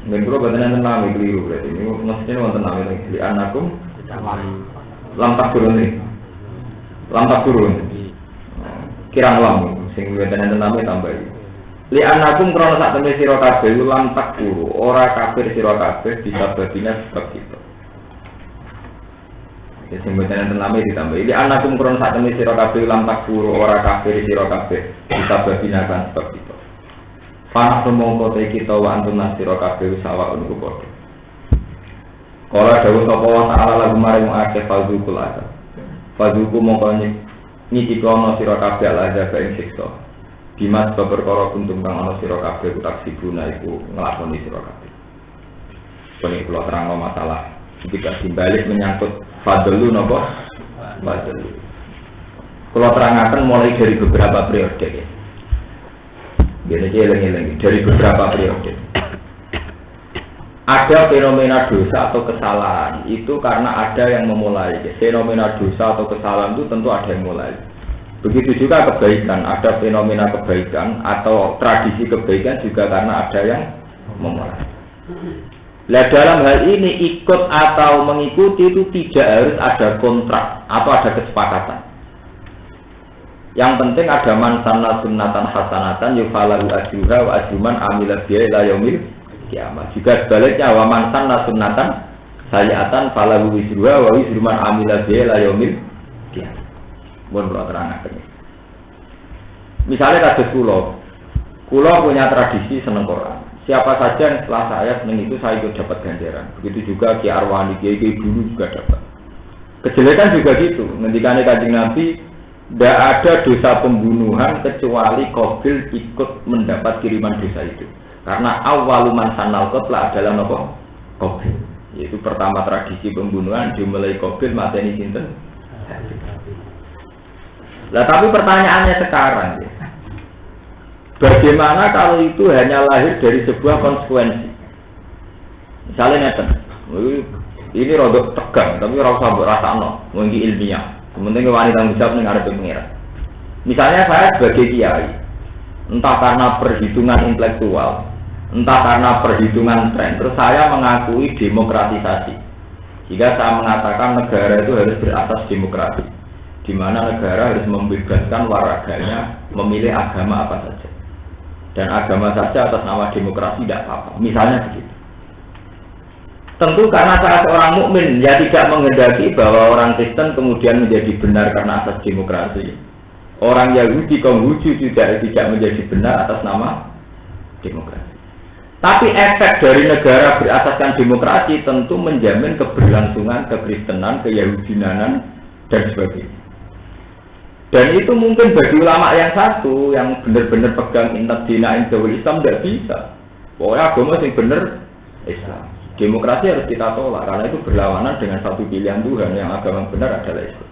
Dan kalau buatan nanti nama keliru berarti ini maksudnya buatan nama ini. Li anakum lam tak turun nih. Lam tak turun. Kirang lam, sing buatan nanti nama tambah. Li anakum kalau saat temui siro kabeh lam tak turu. Ora kafir siro kabeh bisa berbina sebab itu. Sebutan yang terlama ditambah. Ini anakum kron saat ini sira kabeh lam takfuru ora kafir sira kabeh bisa berbinakan sebab itu. Fanah mongko te kita wa antum nasira kabeh sawa niku padha. Kala dawuh sapa wa ta'ala lagu maring akeh fadzukul azab. Fadzuku mongko nyiki kono sira kabeh azab ing siksa. Dimas perkara kuntum kang ana sira kabeh utak sibuna iku nglakoni sira kabeh. Kene kula terangno masalah ketika dibalik menyangkut fadlu nopo fadlu. Kalau terangkan mulai dari beberapa periode ya. Biasanya eling-eling dari beberapa periode. Ada fenomena dosa atau kesalahan itu karena ada yang memulai. Fenomena dosa atau kesalahan itu tentu ada yang mulai. Begitu juga kebaikan, ada fenomena kebaikan atau tradisi kebaikan juga karena ada yang memulai. Nah dalam hal ini ikut atau mengikuti itu tidak harus ada kontrak atau ada kesepakatan. Yang penting ada man sanna sunnatan hasanatan yufalahu ajruha wa ajruman amila biha ila yaumil kiamat. Juga sebaliknya wa man sanna sunnatan sayiatan falahu wizruha wa wizruman amila biha ila yaumil kiamat. Mohon kula terangaken. Misalnya kados kula punya tradisi seneng Quran. Siapa saja yang setelah saya seneng itu saya ikut dapat ganjaran. Begitu juga Ki Arwani, Ki dulu juga dapat. Kejelekan juga gitu. Ngendikane Kanjeng Nabi, tidak ada dosa pembunuhan kecuali Qabil ikut mendapat kiriman dosa itu. Karena awaluman sanal qatla adalah nopo Qabil. Yaitu pertama tradisi pembunuhan dimulai Qabil mateni sinten? Lah tapi pertanyaannya sekarang ya. Bagaimana kalau itu hanya lahir dari sebuah konsekuensi? Misalnya ngeten, ini rodok tegang, tapi ora usah mbok rasakno, mungkin ilmiah. Penting wanita tanggung jawab ning arep pengira. Misalnya saya sebagai kiai, entah karena perhitungan intelektual, entah karena perhitungan tren, terus saya mengakui demokratisasi. Jika saya mengatakan negara itu harus beratas demokrasi, di mana negara harus membebaskan warganya memilih agama apa saja. Dan agama saja atas nama demokrasi tidak apa-apa. Misalnya begitu. Tentu karena saya seorang mukmin, ya tidak menghendaki bahwa orang Kristen kemudian menjadi benar karena atas demokrasi. Orang Yahudi Konghucu tidak menjadi benar atas nama demokrasi. Tapi efek dari negara berasaskan demokrasi tentu menjamin keberlangsungan kekristenan, keyahudinanan dan sebagainya. Dan itu mungkin bagi ulama yang satu yang benar-benar pegang intat dina Islam tidak bisa. Pokoknya agama yang benar Islam. Demokrasi harus kita tolak karena itu berlawanan dengan satu pilihan Tuhan yang agama benar adalah Islam.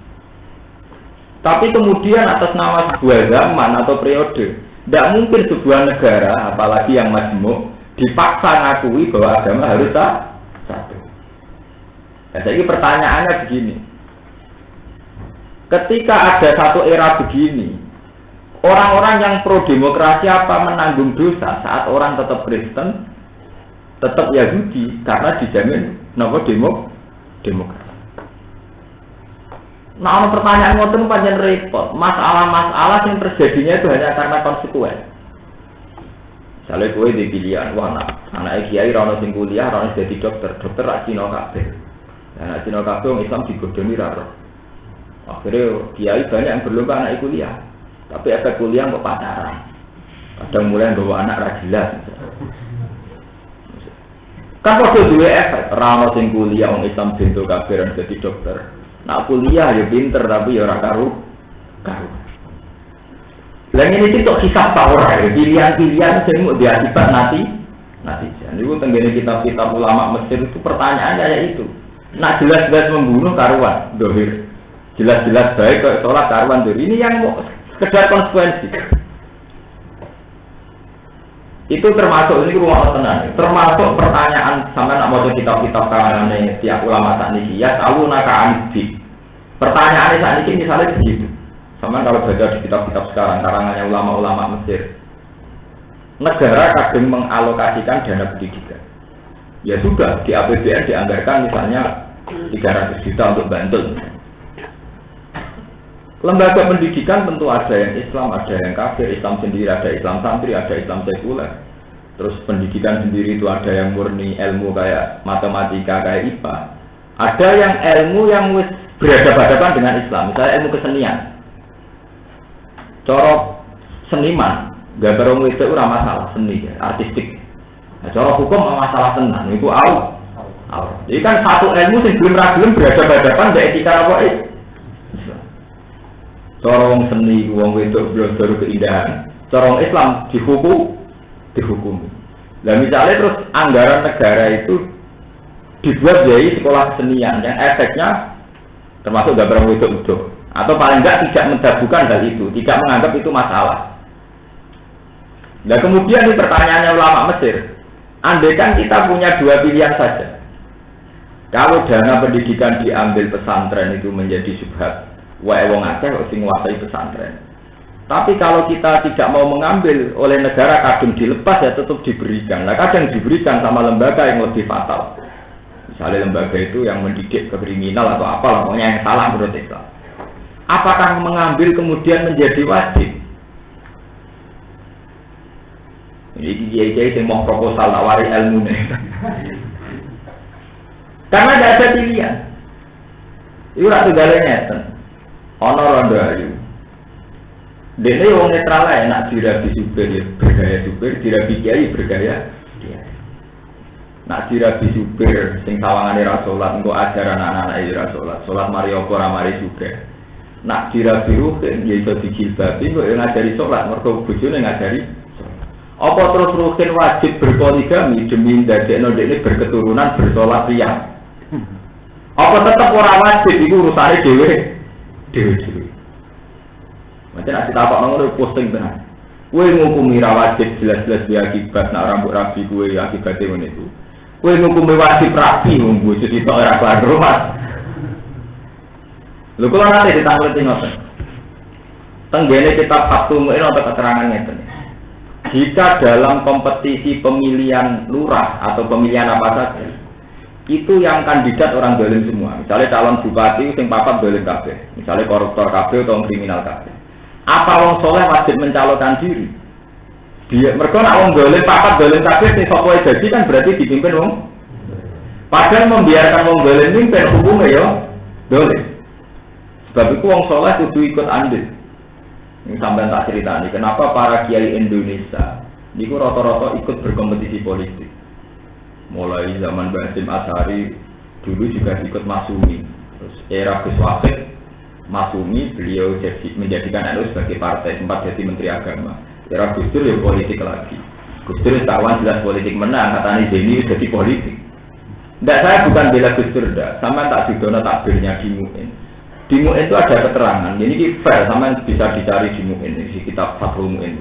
Tapi kemudian atas nama sebuah zaman atau periode, tidak mungkin sebuah negara, apalagi yang majmuk, dipaksa ngakui bahwa agama harus satu. Nah, jadi pertanyaannya begini. Ketika ada satu era begini, orang-orang yang pro demokrasi apa menanggung dosa saat orang tetap Kristen, tetap Yahudi karena dijamin nopo demokrasi. Nah, pertanyaan ngoten panjang repot. Masalah-masalah yang terjadinya itu hanya karena konsekuen. Misalnya gue di pilihan, wah anak kiai rano sing kuliah, rano jadi dokter rak Cina kabeh. Nah, Cina kabeh orang Islam digodoni raro. Akhirnya kiai banyak yang berlomba anak kuliah, tapi efek kuliah kok pacaran. Kadang mulai bawa anak rajilas. Kan waktu dua efek, rano sing kuliah orang Islam bentuk kafiran jadi dokter. Nak kuliah ya pinter tapi ya ora karu. Lah ini itu kisah tawar, pilihan-pilihan sing mau diakibat nanti. Jadi itu tenggene kitab-kitab ulama Mesir itu pertanyaannya kayak itu. Nak jelas-jelas membunuh karuan, dohir. Jelas-jelas baik kok sholat karuan dohir. Ini yang mau sekedar konsekuensi. Itu termasuk ini rumah tenan. Termasuk pertanyaan sama nak mau kitab-kitab kalangan tiap ulama saat ini ya tahu naka anbi. Pertanyaan saat ini misalnya begitu. Sama kalau baca di kitab-kitab sekarang karangannya ulama-ulama Mesir. Negara kadang mengalokasikan dana pendidikan. Ya sudah di APBN dianggarkan misalnya 300 juta untuk Bantul. Lembaga pendidikan tentu ada yang Islam, ada yang kafir, Islam sendiri, ada Islam santri, ada Islam sekuler. Terus pendidikan sendiri itu ada yang murni ilmu kayak matematika, kayak IPA. Ada yang ilmu yang berhadapan-hadapan dengan Islam, misalnya ilmu kesenian. Cara seniman, gambar orang itu ora masalah seni, artistik. Nah, cara hukum masalah tenan, itu au. Jadi kan satu ilmu yang belum berhadapan-hadapan dengan etika apa itu. Corong seni, wong wedok belajar keindahan. Corong Islam dihukumi. Nah misalnya terus anggaran negara itu dibuat jadi sekolah kesenian yang efeknya termasuk gambar wedok udah. Atau paling enggak tidak mendabukan hal itu, tidak menganggap itu masalah. Nah kemudian ini pertanyaannya ulama Mesir. Andaikan kita punya dua pilihan saja. Kalau dana pendidikan diambil pesantren itu menjadi subhat. Wae wong akeh sing nguasai pesantren. Tapi kalau kita tidak mau mengambil oleh negara kadang dilepas ya tetap diberikan. Nah kadang diberikan sama lembaga yang lebih fatal. Misalnya lembaga itu yang mendidik ke kriminal atau apa, pokoknya yang salah menurut Islam. Apakah mengambil kemudian menjadi wajib? Ini kiai-kiai yang mau proposal nawari ilmu nih. Karena tidak ada pilihan. Itu ratu galanya ten. Honor rondo ayu. Dene wong netral ae nak dirabi supir ya bergaya supir, dirabi kiai bergaya kiai. Nak dirabi supir sing sawangane ra salat engko ajaran anak-anak ra salat. Salat mari apa ora mari juga. Nak dirabi ruhin ya iso dijilbabi kok ngajari salat mergo bojone ngajari. Apa terus ruhin wajib berpoligami demi ndadekno dekne berketurunan bersalat riyah? Apa tetap ora wajib itu urusane dhewe. Macam nak kita ngono posting tenan. Kowe ngukumi ra wajib jelas-jelas dia akibat nak rambut rapi kowe akibate ngene iku. Kowe ngukumi wajib rapi wong bojo sitok ora kelar rumah. Lho kula nate ditanglet ngoten. Tenggene kitab Fathul Mu'in ana keterangan ngeten. Jika dalam kompetisi pemilihan lurah atau pemilihan apa saja itu yang kandidat orang dolim semua. Misalnya calon bupati sing papat dolim kabeh, misalnya koruptor kabeh atau kriminal kabeh. Apa wong soleh wajib mencalonkan diri? Dia mereka nak wong dolim papat dolim kabeh sing sapa wae dadi kan berarti dipimpin wong. Padahal membiarkan wong dolim mimpin hukumnya ya dolim. Sebab itu wong soleh kudu ikut andil. Ini sampean tak ceritani, kenapa para kiai Indonesia niku rata-rata ikut berkompetisi politik. Mulai zaman Basim Asy'ari dulu juga ikut Masumi. Terus era Gus Wahid Masumi beliau menjadikan NU sebagai partai, sempat jadi menteri agama. Era Gus Dur ya politik lagi. Gus Dur tawan jelas politik menang, katanya Zeni jadi politik. Tidak, saya bukan bela Gus Dur, sama tak didono takbirnya di MUIN. Di MUIN itu ada keterangan, ini fair, sama bisa dicari di MUIN, di kitab Fathul Mu'in.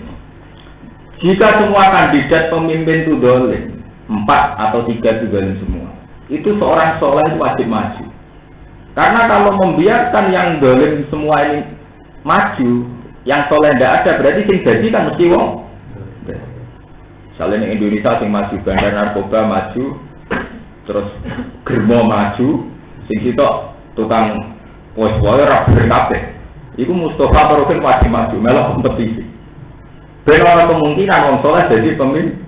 Jika semua kandidat pemimpin itu dolim, 4 atau 3 itu dolim semua, itu seorang soleh wajib maju. Karena kalau membiarkan yang dolim semua ini maju, yang soleh tidak ada, berarti sing jadi kan mesti wong. Misalnya di Indonesia sing maju bandar narkoba maju, terus germo maju, sing sitok tukang wes-wes ra kabeh. Iku Mustafa Barokin wajib maju melok kompetisi. Ben ora kemungkinan wong soleh jadi pemimpin.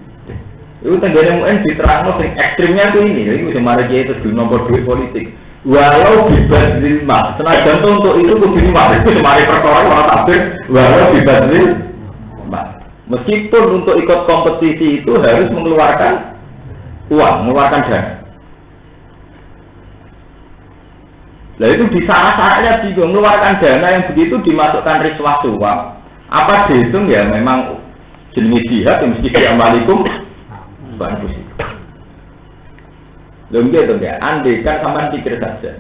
Itu tenggene muen diterangno sing ekstrimnya itu ini, iku sing mari kiai terus nomor duit politik. Walau dibazil mas, senajan untuk itu kudu mari mari perkara ora takbir, walau dibazil mas. Meskipun untuk ikut kompetisi itu harus mengeluarkan uang, mengeluarkan dana. Nah itu di syarat-syaratnya juga mengeluarkan dana yang begitu dimasukkan riswah suap. Apa dihitung ya memang jenis jihad yang mesti diamalikum bagus. Lembut itu ya, andaikan sampai pikir saja.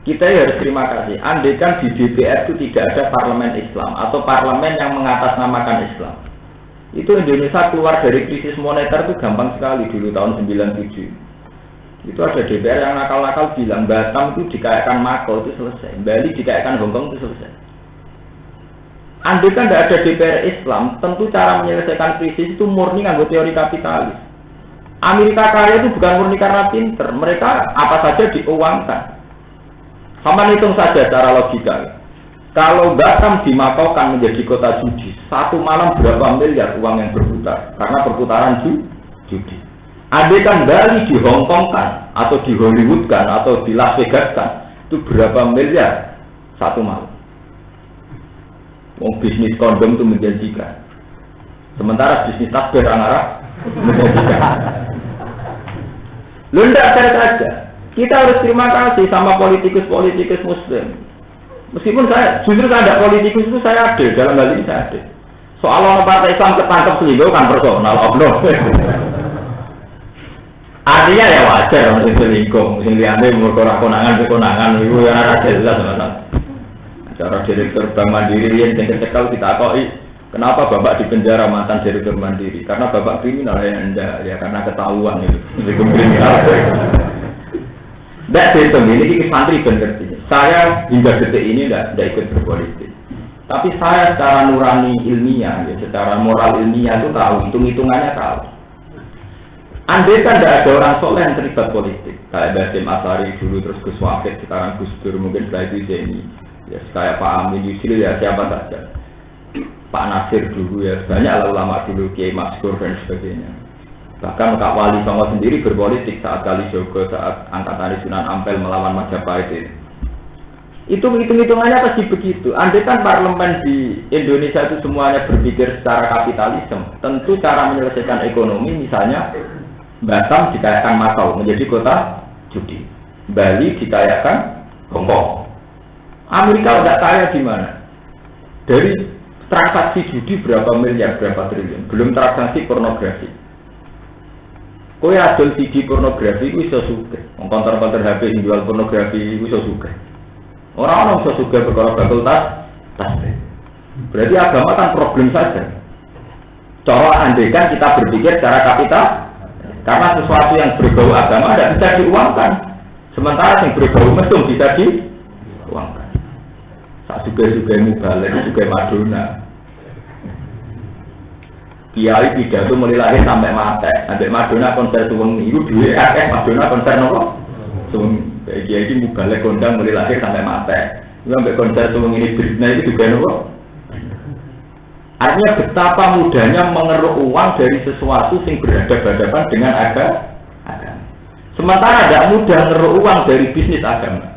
Kita harus terima kasih. Andaikan di DPR itu tidak ada parlemen Islam atau parlemen yang mengatasnamakan Islam. Itu Indonesia keluar dari krisis moneter itu gampang sekali dulu tahun 97. Itu ada DPR yang nakal-nakal bilang Batam itu dikayakan Makau itu selesai, Bali dikayakan Hongkong itu selesai. Andaikan tidak ada DPR Islam, tentu cara menyelesaikan krisis itu murni nganggo teori kapitalis. Amerika kaya itu bukan murni karena pinter, mereka apa saja diuangkan. Sama hitung saja secara logika. Kalau Batam dimakaukan menjadi kota judi, satu malam berapa miliar uang yang berputar karena perputaran judi. Andaikan Bali di Hongkongkan atau di Hollywoodkan atau di Las Vegaskan, itu berapa miliar satu malam. Bisnis kondom itu menjanjikan. Sementara bisnis takbir Arab menjanjikan. Lu tidak saja. Kita harus terima kasih sama politikus-politikus Muslim. Meskipun justru saya ada politikus itu saya ada dalam hal ini saya ada. Soal orang partai Islam ketangkep selingkuh kan personal oknum. Artinya ya wajar untuk selingkuh. Sing liyane umur konangan itu yang ada jelas teman-teman. Cara direktur Bank Mandiri yang kecekal kita koi. Kenapa Bapak di penjara mantan direktur Mandiri? Karena Bapak kriminal ya enggak, ya karena ketahuan itu kriminal. Tidak dihitung, ini santri benar. Saya hingga detik ini tidak ikut berpolitik. Tapi saya secara nurani ilmiah, ya, secara moral ilmiah itu tahu, hitung-hitungannya tahu. Andai kan tidak ada orang soleh yang terlibat politik, kayak Basim Asy'ari dulu terus Gus Wahid, sekarang Gus Dur, mungkin setelah itu Zeni. Ya kayak Pak Amin Yusril ya siapa saja. Pak Nasir dulu ya banyak ulama dulu Kiai Maskur dan sebagainya. Bahkan Kak Wali Songo sendiri berpolitik saat Kalijogo saat angkatan Sunan Ampel melawan Majapahit ini. Itu hitung-hitungannya pasti begitu. Andai kan parlemen di Indonesia itu semuanya berpikir secara kapitalisme, tentu cara menyelesaikan ekonomi misalnya Batam dikayakan Makau menjadi kota judi, Bali dikayakan Hongkong. Amerika udah kaya di mana? Dari transaksi judi berapa miliar, berapa triliun, belum transaksi pornografi. Kowe adol CD pornografi itu iso sugih. Wong konter-konter HP sing jual pornografi itu iso sugih. Orang iso sugih perkara fakultas tasbih. Berarti agama kan problem saja. Cara andekan kita berpikir secara kapital, karena sesuatu yang berbau agama tidak bisa diuangkan. Sementara yang berbau mesum bisa diuangkan. Juga Mubalek, juga Madonna. Kiai pidato mulai lahir sampai mati. Sampai Madonna konser suwengi itu duit Madonna konser nopo? Suwengi. Kiai ini Mubalek kondang mulai lahir sampai mati. Sampai konser suwengi ini Britney itu juga nopo? Artinya betapa mudahnya mengeruk uang dari sesuatu yang berhadapan dengan agama. Sementara tidak mudah mengeruk uang dari bisnis agama.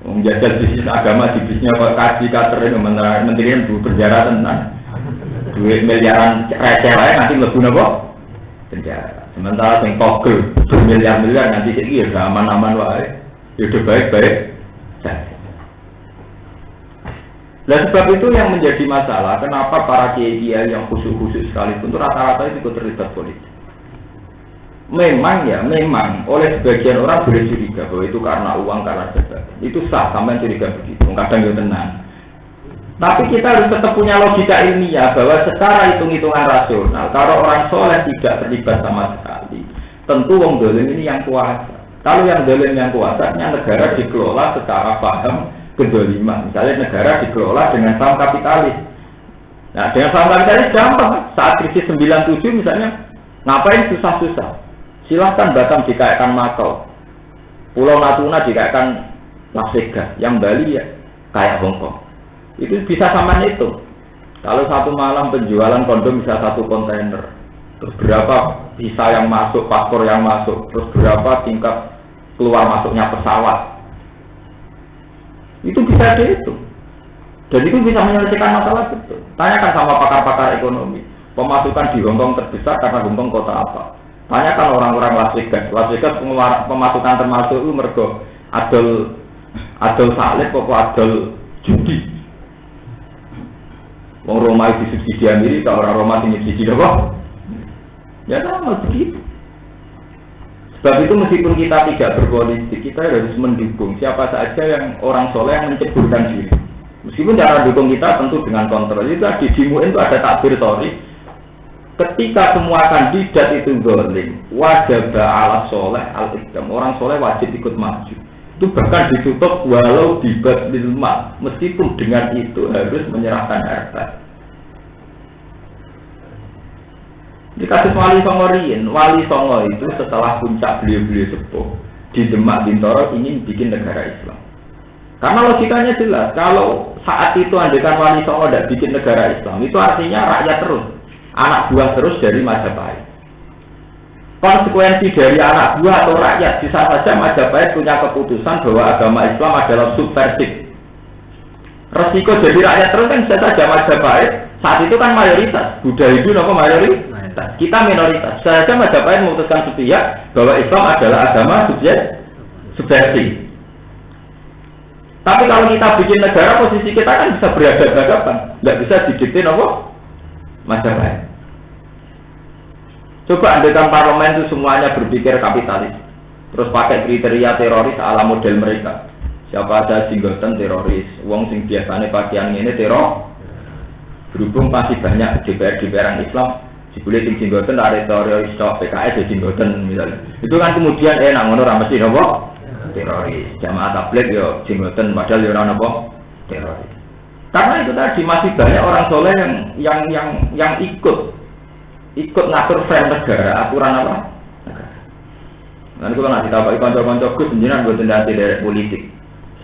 Menjajal bisnis agama di bisnisnya kok kasih katerin menteri berpenjara tenang duit miliaran receh nanti lebih nopo penjara. Sementara yang kogel bermiliar-miliar nanti jadi ya aman-aman wae, hidup baik-baik saja. Nah sebab itu yang menjadi masalah, kenapa para kiai yang khusus-khusus sekalipun itu rata-rata itu terlibat politik. Memang oleh sebagian orang boleh curiga bahwa itu karena uang, karena jabatan. Itu sah, sampai curiga begitu. Kadang ya tenang. Tapi kita harus tetap punya logika ilmiah bahwa secara hitung-hitungan rasional, kalau orang soleh tidak terlibat sama sekali, tentu wong dolim ini yang kuasa. Kalau yang dolim yang kuasa, negara dikelola secara paham kedoliman. Misalnya negara dikelola dengan saham kapitalis. Nah, dengan saham kapitalis gampang. Saat krisis 97 misalnya, ngapain susah-susah? Silahkan Batam dikayakan Makau, Pulau Natuna dikayakan Las Vegas, yang Bali ya kayak Hongkong. Itu bisa sama itu. Kalau satu malam penjualan kondom bisa 1 kontainer, terus berapa visa yang masuk, paspor yang masuk, terus berapa tingkat keluar masuknya pesawat. Itu bisa dihitung. Dan itu bisa menyelesaikan masalah itu. Tanyakan sama pakar-pakar ekonomi. Pemasukan di Hongkong terbesar karena Hongkong kota apa? Tanyakan orang-orang Las Vegas. Las Vegas pemasukan termasuk itu mergo adol salib kok adol judi. Wong Roma itu disubsidi Amerika, orang Roma disubsidi apa? Ya sama begitu. Sebab itu meskipun kita tidak berpolitik, kita harus mendukung siapa saja yang orang soleh yang menceburkan diri. Meskipun cara dukung kita tentu dengan kontrol. Itu di MUI itu ada takbir tori. Ketika semua kandidat itu zalim, wajib ala soleh al-iqdam. Orang soleh wajib ikut maju. Itu bahkan ditutup walau dibat lilma. Meskipun dengan itu harus menyerahkan harta. Di kasus Wali Songo Rien, Wali Songo itu setelah puncak beliau-beliau sepuh di Demak Bintoro ingin bikin negara Islam. Karena logikanya jelas, kalau saat itu andekan Wali Songo tidak bikin negara Islam, itu artinya rakyat terus. Anak buah terus dari Majapahit. Konsekuensi dari anak buah atau rakyat bisa saja Majapahit punya keputusan bahwa agama Islam adalah subversif. Resiko jadi rakyat terus kan bisa saja Majapahit saat itu kan mayoritas. Buddha itu apa mayoritas? Kita minoritas. Bisa saja Majapahit memutuskan sepihak bahwa Islam adalah agama subversif. Tapi kalau kita bikin negara, posisi kita kan bisa berhadapan-hadapan, nggak bisa didikte apa Majapahit. Coba andekan parlemen itu semuanya berpikir kapitalis, terus pakai kriteria teroris ala model mereka. Siapa ada singgoten teroris, wong sing biasanya pakaian ini teror. Berhubung masih banyak DPR Islam, dibully singgoten ada teroris PKS ya singgoten misalnya. Itu kan kemudian nak ngono ra mesti napa teroris. Jamaah tabligh yo singgoten padahal yo ora napa teroris. Karena itu tadi masih banyak orang soleh yang ikut ngatur frame negara, aturan apa? Nanti kalau nggak ditapai konco-konco Gus, jenengan buat tindakan dari politik.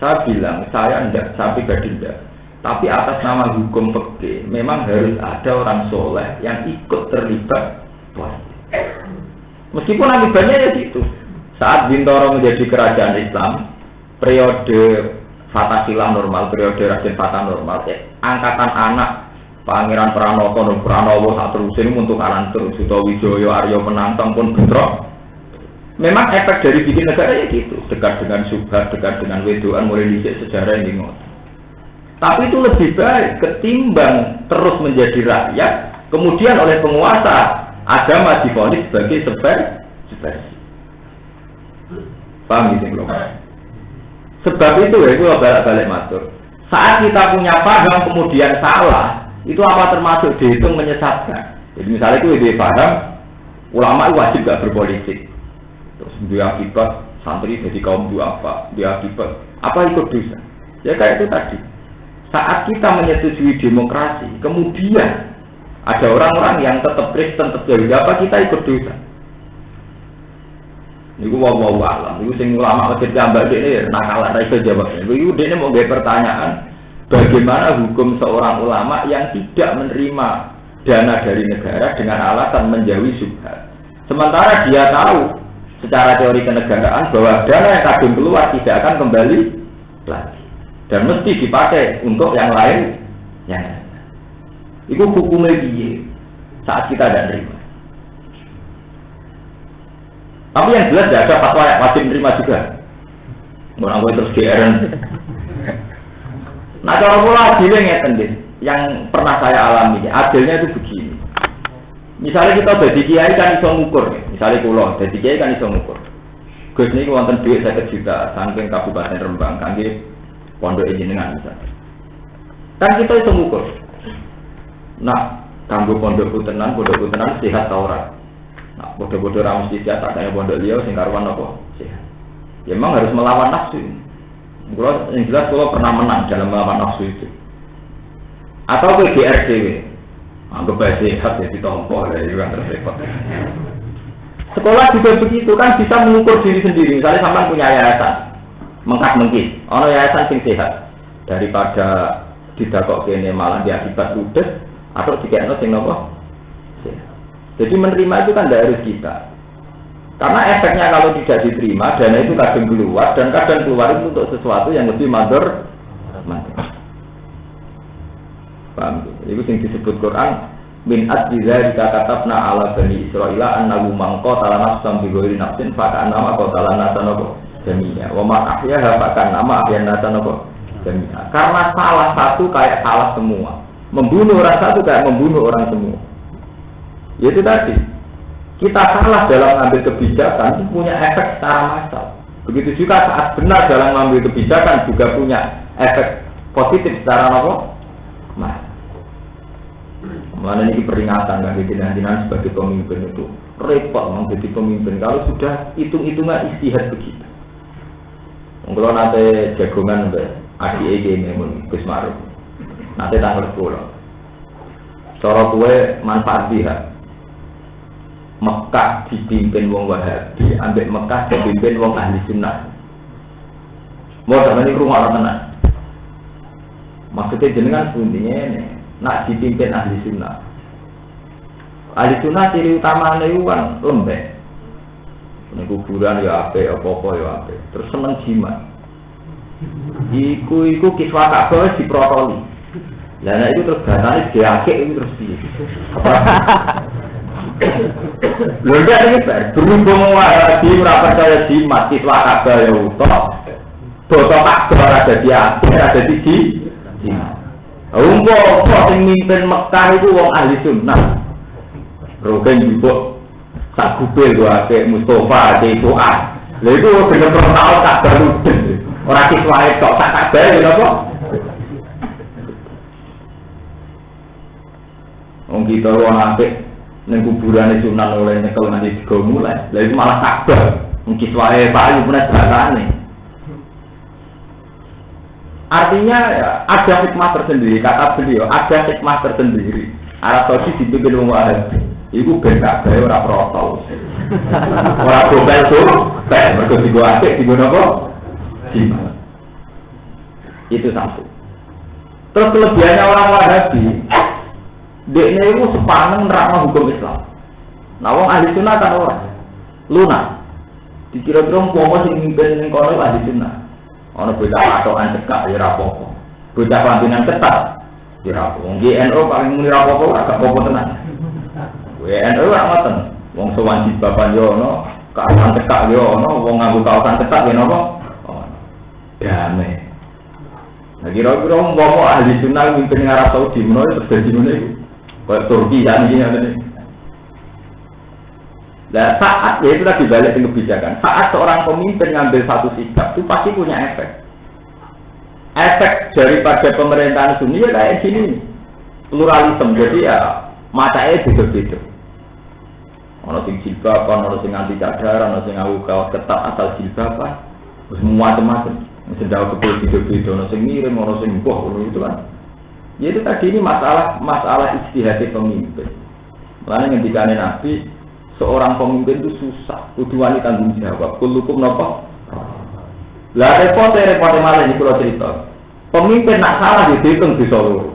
Saya bilang, saya enggak, saya pribadi enggak. Tapi atas nama hukum fikih, memang harus ada orang soleh yang ikut terlibat politik. Meskipun akibatnya ya gitu. Saat Bintoro menjadi kerajaan Islam, periode Fatasilah normal, periode Raden Fatah normal, angkatan anak Pangeran Pranowo saat terusin untuk alan terus, Sutowijoyo, Aryo Penantang pun bentrok. Memang efek dari bikin negara ya gitu, dekat dengan subhat, dekat dengan wedoan, mulai dicek sejarah yang bingung. Tapi itu lebih baik ketimbang terus menjadi rakyat, kemudian oleh penguasa agama divonis sebagai subversi. Paham gitu belum? Sebab itu ya, itu balik-balik matur. Saat kita punya paham kemudian salah, itu apa termasuk dihitung menyesatkan. Jadi misalnya itu ide paham, ulama wajib gak berpolitik. Terus dia akibat santri jadi kaum duafa, dia akibat apa ikut dosa. Ya kayak itu tadi. Saat kita menyetujui demokrasi, kemudian ada orang-orang yang tetap Kristen, tetap Yahudi, apa kita ikut dosa? Ini wawaw alam, ini sing ulama masjid gambar ini nakalan, saya jawabnya. Ini mau nggak pertanyaan, bagaimana hukum seorang ulama yang tidak menerima dana dari negara dengan alasan menjauhi syubhat. Sementara dia tahu secara teori kenegaraan bahwa dana yang kadung keluar tidak akan kembali lagi dan mesti dipakai untuk yang lain. Itu hukumnya dia saat kita tidak menerima. Tapi yang jelas tidak ada fatwa yang wajib menerima juga. Orang gue terus GRN. Nah kalau pula adilnya ngeten, yang pernah saya alami, adilnya itu begini. Misalnya kita jadi kiai kan iso ngukur, misalnya pulau jadi kiai kan iso ngukur. Gus ini wonten duit 1 juta, saking Kabupaten Rembang, kangge pondok jenengan misalnya. Kan kita iso ngukur. Nah, kanggo pondokku tenan sehat ta ora? Nah, bodoh-bodoh ra mesti sehat, katanya pondok liya sing karuan apa? Sehat. Ya memang harus melawan nafsu. Kalau yang jelas kalau pernah menang dalam melawan nafsu itu. Atau ke GRDW, anggap aja sehat ya ditompo, ya juga terrepot. Sekolah juga begitu kan bisa mengukur diri sendiri. Misalnya sampai punya yayasan, mengkis, ono yayasan sing sehat daripada didakok kene malah diakibat ludes atau dikene sing nopo. Jadi menerima itu kan tidak harus kita. Karena efeknya kalau tidak diterima, dana itu kadang keluar dan kadang keluar itu untuk sesuatu yang lebih mador. Paham? Itu yang disebut Quran min adzalika katabna ala bani Israil annahu man qatala nafsan bi ghairi nafsin fa kana qatala nafsan jami'a wa ma ahyaha fa kana ahyan nafsan jami'a. Karena salah satu kayak salah semua. Membunuh orang satu kayak membunuh orang semua. Yaitu tadi, kita salah dalam mengambil kebijakan itu punya efek secara massal. Begitu juga saat benar dalam mengambil kebijakan juga punya efek positif secara massal. Mana ini peringatan bagi jinan-jinan sebagai pemimpin itu repot menjadi pemimpin kalau sudah hitung-hitungan istihad begitu. Kalau nanti jagongan adik ini Gus Maruf, nanti tanggal 10. Cara kue manfaat dia. Mekah dipimpin wong Wahabi, ambek Mekah dipimpin wong ahli sunnah. Mau sampeyan iki rumah tenan. Maksudnya jenengan bunyinya ini, nak dipimpin ahli sunnah. Ahli sunnah ciri utamanya itu kan lembek. Ini kuburan ya ape, apa-apa ya ape. Terus seneng jimat. Iku kiswah Ka'bah diprotoli. Lah itu terus batane diakek itu terus piye? Lho ndak iki berhubung wae ora percaya jimat kiswah Ka'bah ya utuh. Boto Ka'bah ada di akhir, ada di jimat. Umpo sing mimpin Mekah itu wong ahli sunnah. Rogen juga sak kupil wae Mustafa Fuad. Lha iku bener-bener tau Ka'bah ludes. Ora kiswahe kok sak Ka'bah lho apa? Wong kita wong apik ning kuburane Sunan oleh nyekel nganti digo mulai. Lha itu malah Ka'bah. Wong kiswahe payu punya belakane. Artinya ya, ada hikmah tersendiri, kata beliau, ada hikmah tersendiri. Arab Saudi dipimpin wong Wahabi. Iku ben Ka'bah ora protol. Ora gobel tuh, mergo digo apik, digo napa? Jimat. Itu satu. Terus kelebihannya orang Wahabi, dia itu sepaneng nerangno hukum Islam. Nah, wong ahli sunnah kan ora lunak. Dikira-kira umpama sing mimpin ning kono ahli sunnah. Ana bocah patokan cekak ya ora apa-apa. Bocah pampinan ketat ya ora apa. Wong NU paling muni ora apa-apa ora apa-apa tenan. NU ora ngoten. Wong sowan bapak yo ono, kaosan cekak yo ono, wong nganggo kaosan cekak ya napa? Damai. Nah, kira-kira umpama ahli sunnah mimpin Arab Saudi menawa terjadi ngene iku. Kayak Turki kan iki ngene. Nah, saat ya itu lagi balik ke kebijakan. Saat seorang pemimpin ngambil satu sikap itu pasti punya efek. Efek daripada pemerintahan Sunni ya kayak gini, pluralisme. Jadi ya matanya beda-beda. Ono sing jilbab, ono sing anti cadar, ono sing nganggo kaos ketat asal jilbab, semua macam-macam. Sedang kepul beda-beda, ono sing miring, ono sing boh, itu kan. Ya itu tadi ini masalah ijtihad pemimpin. Makanya ketika Nabi seorang pemimpin itu susah, kudu wani tanggung jawab. Kullukum napa? Lah repot malah iki kula cerita. Pemimpin nak salah dihitung bisa loro.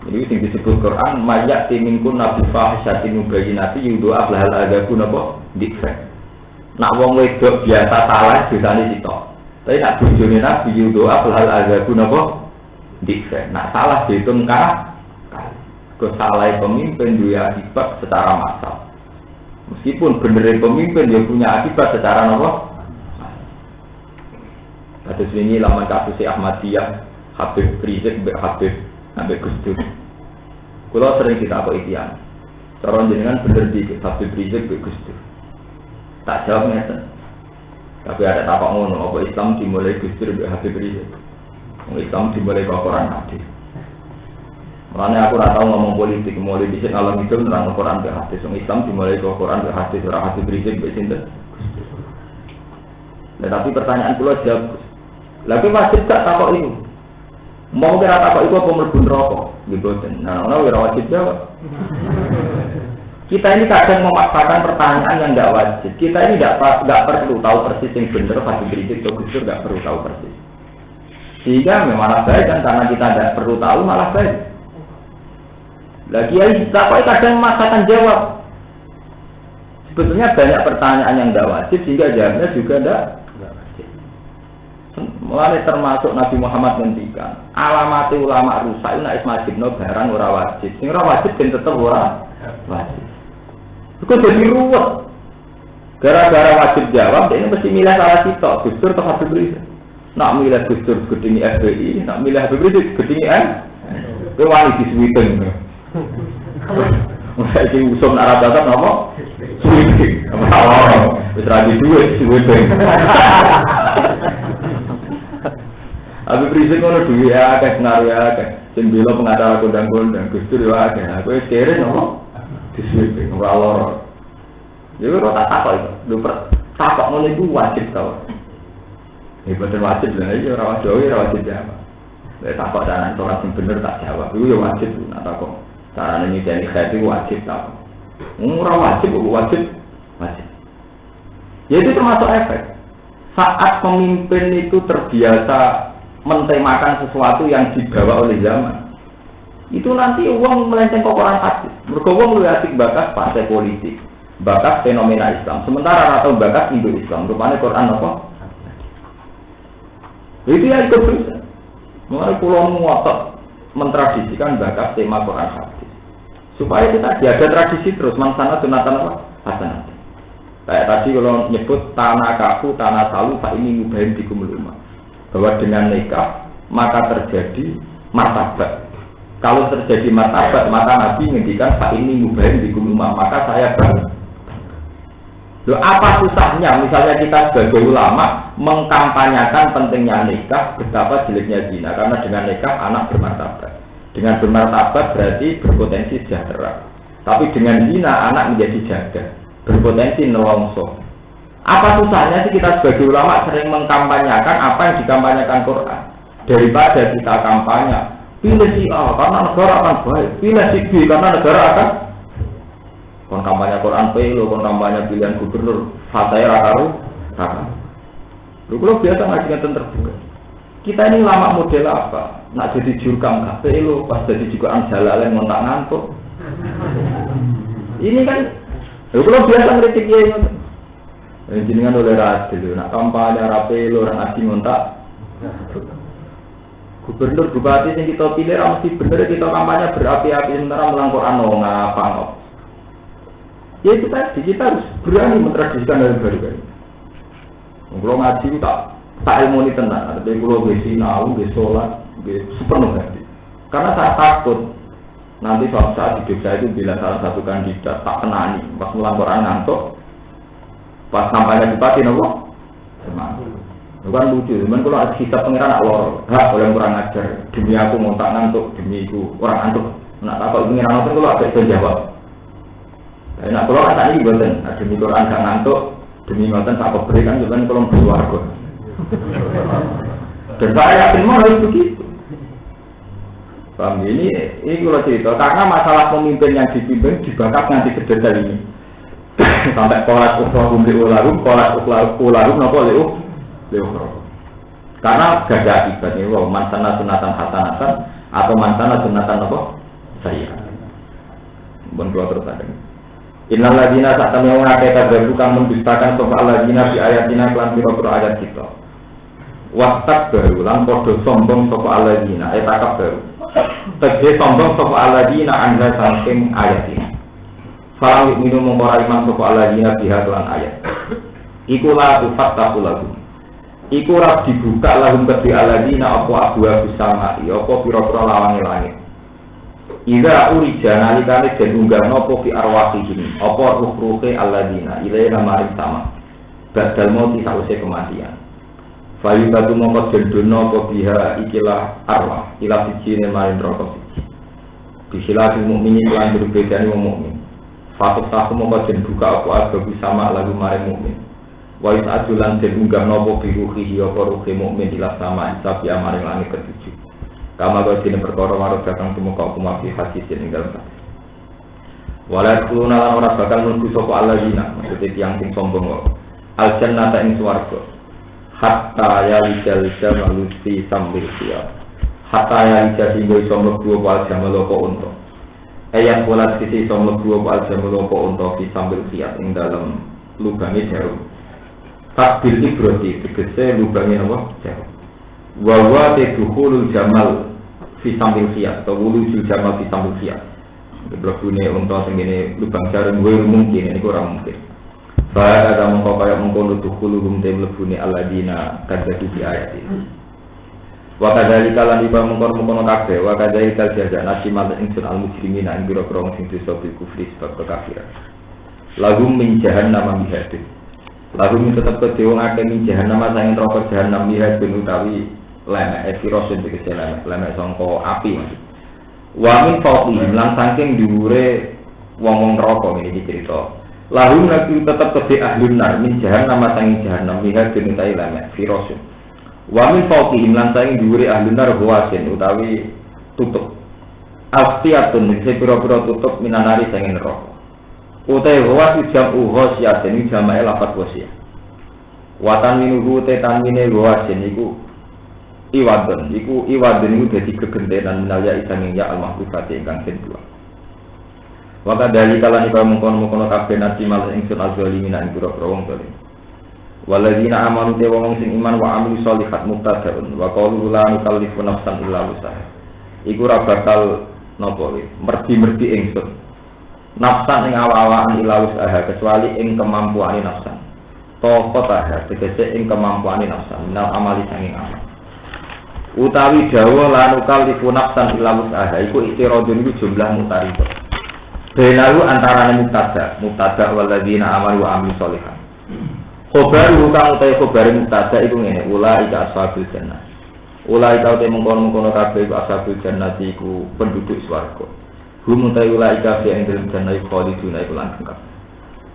Ini sing disebut Quran, mayat timingkun nabi fahisyatin mubayyinati yudu ablahal adaku napa? Dikse. Nak wong wedok biasa salah dosane sitok. Tapi nak bojone nabi yudu ablahal adaku napa? Dikse. Nak salah dihitung kesalahan pemimpin dia akibat secara massal. Meskipun benerin pemimpin dia punya akibat secara nopo. Kasus ini laman kasus Ahmadiyah, Habib Rizik, Habib sampai Gus Dur. Kalau sering kita apa ikhtiar, cara jenengan bener di Habib Rizik, Gus Dur. Tak jawab ngeten. Tapi ada tapak ngono, apa Islam dimulai Gus Dur, Habib Rizik. Islam dimulai Quran hadis. Makanya aku rata ngomong politik, mulai di sini alam itu nerang Quran ke hadis. Islam dimulai ke Quran ke hadis, orang hadis berisik besinter. Nah, tapi pertanyaan pula jawab, lagi wajib tak takut itu? Mau kira takut itu apa melebur rokok? Gitu. Nah, orang wajib jawab. Kita ini kadang memaksakan pertanyaan yang tidak wajib. Kita ini tidak perlu tahu persis yang benar hadis berisik atau gusur, tidak perlu tahu persis. Sehingga memang baik kan karena kita tidak perlu tahu malah baik. Lagi kita kadang memaksakan jawab. Sebetulnya banyak pertanyaan yang tidak wajib sehingga jawabnya juga tidak wajib. Mulai termasuk Nabi Muhammad ngendikan, alamat ulama rusak nek ismajibno barang ora wajib. Sing ora wajib ben tetep ora wajib. Iku jadi ruwet. Gara-gara wajib jawab, dia mesti milih salah sitok, Gustur atau Habib Rizik. Nak milih Gustur gedingi FBI, nak milih Habib Rizik gedingi kowe wani disuwiten. Mulai di usum Arab Barat apa? Suwing. Oh, wis ra duwe suwing. Habib Rizik ngono duwe akeh pengaruh akeh. Sing bela pengacara kondang-kondang Gustur yo akeh. Kowe kere nopo? Disuwing ora lara. Ya ora tak takok itu. Lho takok ngono iku wajib ta. Boten wajib lha iki ora wajib jawab. Lek takok dalan ora sing bener tak jawab. Iku yo wajib nak takok. Caranya ini jadi khati wajib tak? Murah wajib. Ya itu termasuk efek. Saat pemimpin itu terbiasa mentemakan sesuatu yang dibawa oleh zaman, itu nanti uang melenceng ke Quran hadis. Mergo wong luwih asik bakas partai politik, bakas fenomena Islam. Sementara atau bakas Indo Islam, rupanya Quran apa? Itu yang ikut terus. Mulai pulau ngotot mentradisikan bakas tema Quran hadis. Supaya kita jaga tradisi terus, mangsana sunatan apa? Hasanah. Kayak tadi kalau nyebut tanah kaku, tanah salu, pak ini ngubahin di kumuluma. Bahwa dengan nikah maka terjadi martabat. Kalau terjadi martabat, maka Nabi ngendikan pak ini ngubahin di kumuluma, maka saya bangga. Loh, apa susahnya? Misalnya kita sebagai ulama mengkampanyakan pentingnya nikah, betapa jeleknya zina, karena dengan nikah anak bermartabat. Dengan bermartabat berarti berpotensi sejahtera. Tapi dengan zina anak menjadi jaga, berpotensi nelongso. Apa susahnya sih kita sebagai ulama sering mengkampanyakan apa yang dikampanyakan Quran daripada kita kampanye pilih si A karena negara akan baik, pilih si B karena negara akan. Kon kampanye Quran pelo, kon kampanye pilihan gubernur, fataya rakaru, rakaru. Lu kalau biasa ngajikan terbuka. Kita ini lama model apa? Nak jadi jurkam kabeh lho, pas jadi juga anjalalen ngontak ngantuk. Ini kan, kalau biasa ngeritik ya ngoten. Jenengan oleh radil, nak kampanye rapi lho orang adi ngontak. Gubernur bupati yang kita pilih mesti bener kita kampanye berapi-api sementara melanggar ngapa. Ya itu tadi kita harus berani mentradisikan dari baru kan. Kalau ngaji itu tak ilmu ini tenang, tapi kalau besi nau, besi sholat, sepenuh hati. Karena saya takut nanti suatu saat hidup saya itu bila salah satu kandidat tak kenani, pas melanggar ngantuk, pas sampainya bupati nopo, semangat. Bukan lucu, cuman kalau ada hisab pengiran nak lor, hak oleh kurang ajar, demi aku ngontak ngantuk, demi aku orang ngantuk, nak apa pengiran nonton kalau ada yang jawab. Nak kalau ada ini buatan, demi Quran gak ngantuk, demi ngoten tak berikan juga kalau berwarga. Dan saya yakin mau harus begitu. Paham ini kalau cerita karena masalah pemimpin yang dipimpin dibakar nanti kedetail ini. Sampai kolat ukhrakum li'ularum, kolat ukhrakum nopo li'ukhrakum. Karena gak ada akibatnya, wow, mansana sunatan hasanatan atau mansana sunatan nopo saya. Bon keluar terus ada. Innal ladina saat kami mengatakan baru kamu mendustakan soal ladina di ayatina kelan pira-pira ayat kita. Wastak baru lan podo sombong soal ladina takab baru. Tegese sombong soal ladina anda saking ayat ini. Falau minum mengorai man soal ladina biha kelan ayat. Iku la tufattahu lahum. Iku ora dibuka lahum kedhi aladina apa abu sama apa pira-pira lawange langit. Ida urija nalikane den unggah napa fi arwahihim apa ruh-ruhe alladina ilaina maring sama badal mati sause kematian fayu batu mongko jendono apa biha ikilah arwah ila sijine maring neraka siji bisilati mukminin lan berbedane wong mukmin fatut tahu mongko den buka apa abu sama lagu maring mukmin wa isadulan den unggah napa bi ruhihi apa ruhe mukmin ila sama isabi maring langit ketujuh. Kama kau sini perkara marut datang semua kau kumasi hadis yang dalam hadis. Walau kunalan orang bakal menuju sopo alladzina, maksudnya tiang sing sombong kok. Al jannata ing swarga. Hatta ya lijal jamalusi sambil siap. Hatta ya lijal hingga sombong dua pal jamaloko untuk. Ayat pola sisi sombong dua pal jamaloko untuk di sambil siap ing dalam lubangnya jarum. Takbil ibroti tegese lubangnya apa? Jarum. Wawa tedukhulul jamal fi sambil khiyat atau wulujul jamal fi sambil khiyat berlebune untuk segini lubang jarum gue mungkin ini kurang mungkin bahaya ada mengkau kayak mengkono dukhululum tem lebune aladina kadzatu di ayat ini wakadari kalan iba mengkono kabeh wakadari kal jaza nasimal ingsun al mujrimina ing biro-biro sing dosa bil kufri sebab kekafiran lagu min jahannam mihadin lagu min tetap kedewang akeh min jahannam sayang neraka jahannam mihadin utawi lemek efirosin dikese lemek sangka api maksud. Wa min fawqihim lan saking dhuwure wong-wong neraka iki cerita. Lahum nabi tetep kedhe ahlun nar min jahannam saking jahannam lihat dene lemek firosin. Wa min fawqihim lan saking dhuwure ahlun nar huwasin utawi tutup. Aftiyatun pira-pira tutup minanari saking neraka. Utai huwas jam uhosyatin iki jamae lafat wasiyah. Watan minuhu tetamine huwasin iku iwadun iku dadi kegentenan minalya isanging ya al-mahfufati ingkang kedua. Waka dari kalan iku mengkono-mengkono kabeh nasi mal ingsun azalimin ing pira-pira wong zalim. Waladina amanu te wong sing iman wa amilu sholihat muqtadaun wa qalu la nukallifu nafsan illa wus'aha. Iku ora bakal napa merdi-merdi ingsun. Nafsan ing awak-awakan illa wus'aha kecuali ing kemampuane nafsan. Taqatah tegese ing kemampuane nafsan minal amali sanging amal. Utawi dawa lan ukalifu nafsan illa wus'aha iku istiradun iku jumlah mutaribah. Benalu antarane mubtada walladzina amanu wa amilus sholihat. Khobaru kang utahe khobare mubtada iku ngene, ulaika ashabul jannah. Ulaika te mengkono-mengkono kabeh iku ashabul jannah iku penduduk swarga. Hum utahe ulaika fi indil jannah khaliduna iku langgeng kabeh.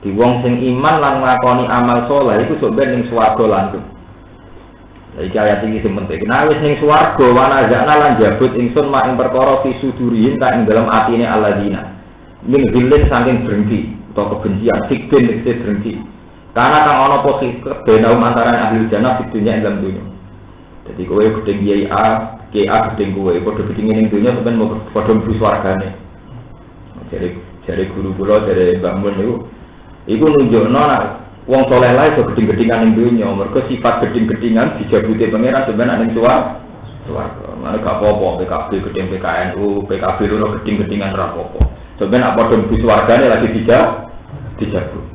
Di wong sing iman lan nglakoni amal saleh iku sok ben ning swarga langgeng. Iki ayat iki sing penting. Nek wis ning swarga wana zakna lan jabut ingsun mak ing perkara fisudurihin tak ing dalam atine alladzina. Min hilin saking berhenti atau kebencian sikben iki berhenti. Karena kang ana apa kebenaum antara ahli jannah di dunia ing dalam dunia. Jadi kowe gedeng kiai A, kiai A gedeng kowe, padha gedenge ning donya sampeyan mau padha mlebu swargane. Jare guru kula jare Mbah Mun iku nunjukno wong saleh lae iso gedeng-gedingan ning donya, mergo sifat gedeng-gedingan dijabuti pangeran sampeyan ning swarga. Mana gak apa-apa PKB gedeng PKNU, PKB lho gedeng-gedingan ra apa-apa. Sampeyan apa padha mlebu swargane lagi dijabut.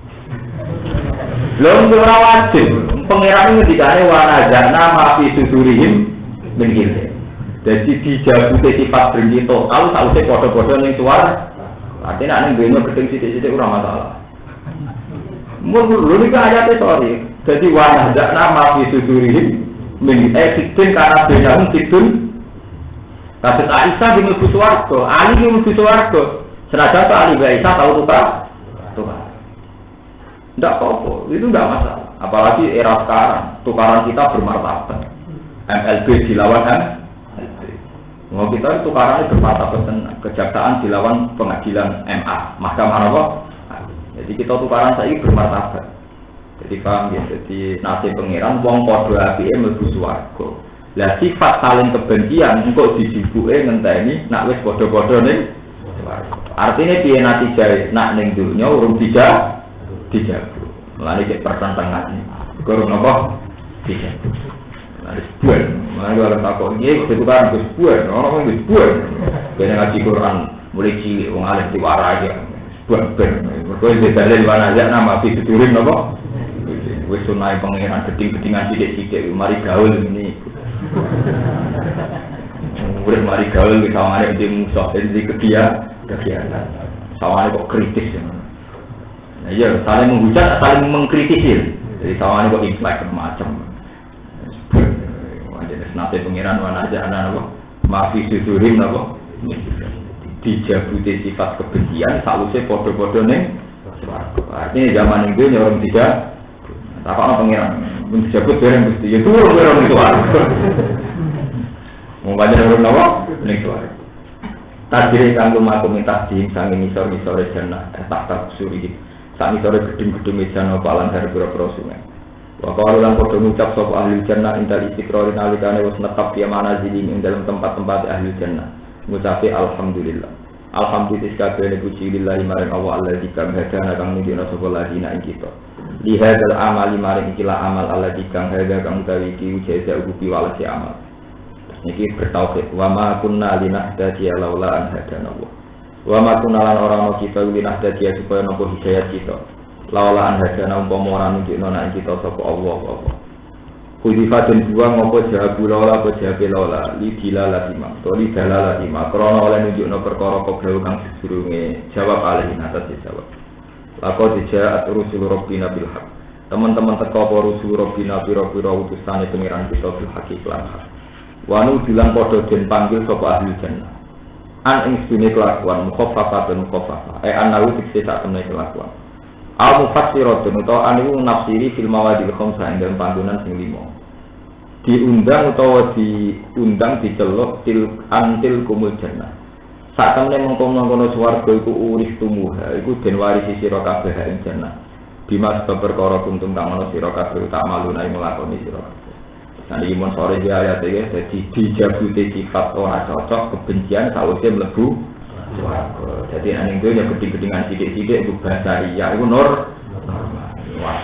Lho ora wajib. Pangeran ngendikane wana jana mafi sudurihim min gilde. Jadi dijabuti sifat benci total sausé padha-padha ning swarga. Artinya ning donya gedeng sithik-sithik ora masalah. Mun lho iki ayate sorry. Jadi wana jana mafi sudurihim min sidin kana benyamun sidun. Kasus Aisyah di mlebu swarga, Ali di mlebu swarga. Senajan Ali Aisyah tahu tukar. Tidak apa-apa, itu tidak masalah. Apalagi era sekarang, tukaran kita bermartabat. MLB dilawan MLB. Mau kita tukaran bermartabat, kejaksaan dilawan pengadilan MA, Mahkamah apa? Jadi kita tukaran saya bermartabat. Jadi paham ya, jadi nasib pangeran wong padha apike mlebu swarga. Lah sifat saling kebencian engko dijibuke ngenteni nak wis padha-padha ning swarga. Artine piye natijah nak ning dunya urung dijabu. Mulane cek pertentangan. Kurang apa? Dijabu. Lah sebuah. Mulane ora takok iki kudu kan sebuah, ora wis sebuah. Ben ngaji Quran mulai cilik wong alim diwara aja. Sebuah ben. Mergo dalil wana aja nama fi sedurin napa? Wis sunai pangeran geding-gedingan sithik-sithik mari gaul ini. Udah mari gaul ke sawangane di musuh jadi kegiatan. Sawangane kok kritis ya. Nah iya, saling menghujat, saling mengkritisi. Jadi sawangane kok inflek macam. Jadi senate pangeran wana aja ana mafi sudurin napa? Dijabuti sifat kebencian sausé padha-padha ning swarga. Artinya zaman itu orang tidak apa pangeran menjabut bareng Gusti. Ya turun bareng itu warga. Mau banyak orang nawa ning swarga. Tajire kanggo maku minta di sange misor-misore jannah tak suri. Sak misore gedung-gedung jannah palan dari pira-pira sungai. Wa qalu lan padha ngucap sapa ahli jannah indal istiqrar nalikane wis netep ya manazili ing dalam tempat-tempat ahli jannah. Ngucapi alhamdulillah. Alhamdulillah kabeh puji lillahi maring Allah alladzi kang hadana kang nunjukna sapa ladina ing kita. Lihadal amali maring ikilah amal alladzi kang hada kang utawi iki jaza ubi walasi amal. Niki bertauhid wa ma kunna linahdadiya laula an hadana Allah. Wa ma kunna lan ora ana kita linahdadiya supaya nampa hidayah kita. Laula an hadana umpama ora nunjukna nek kita sapa Allah. Kudifatun buang apa jawabu laula apa jawabe laula li dilala lima to li dalala lima krana oleh nunjukna perkara kobra kang sedurunge jawab alih atas jawab. Laqad ja'at rusul rabbina bil haqq. Teman-teman teko apa rusul rabbina pira-pira utusane pengiran kita bil haqq lan hak. Wanu bilang padha den panggil sapa ahli jannah. An ing sune kelakuan mukhaffafatan mukhaffafah. Anahu fikse sak temne kelakuan. Al mufassiratun utawa anu nafsiri fil mawadil khamsah ing dalem panggonan sing 5. Diundang utawa diundang diceluk antil kumul jannah. Sak temne mengkono-kono swarga iku urip tumuha, iku den warisi sira kabeh ing jannah. Bima sebab perkara kuntum kang ana sira kabeh tak malu nek nglakoni sira kabeh. Nah iki mon sore iki ayat iki dadi dijabuti sifat ora cocok kebencian sawise mlebu swarga. Dadi ning donya gedhe-gedhingan sithik-sithik iku basaria iku normal. Wah.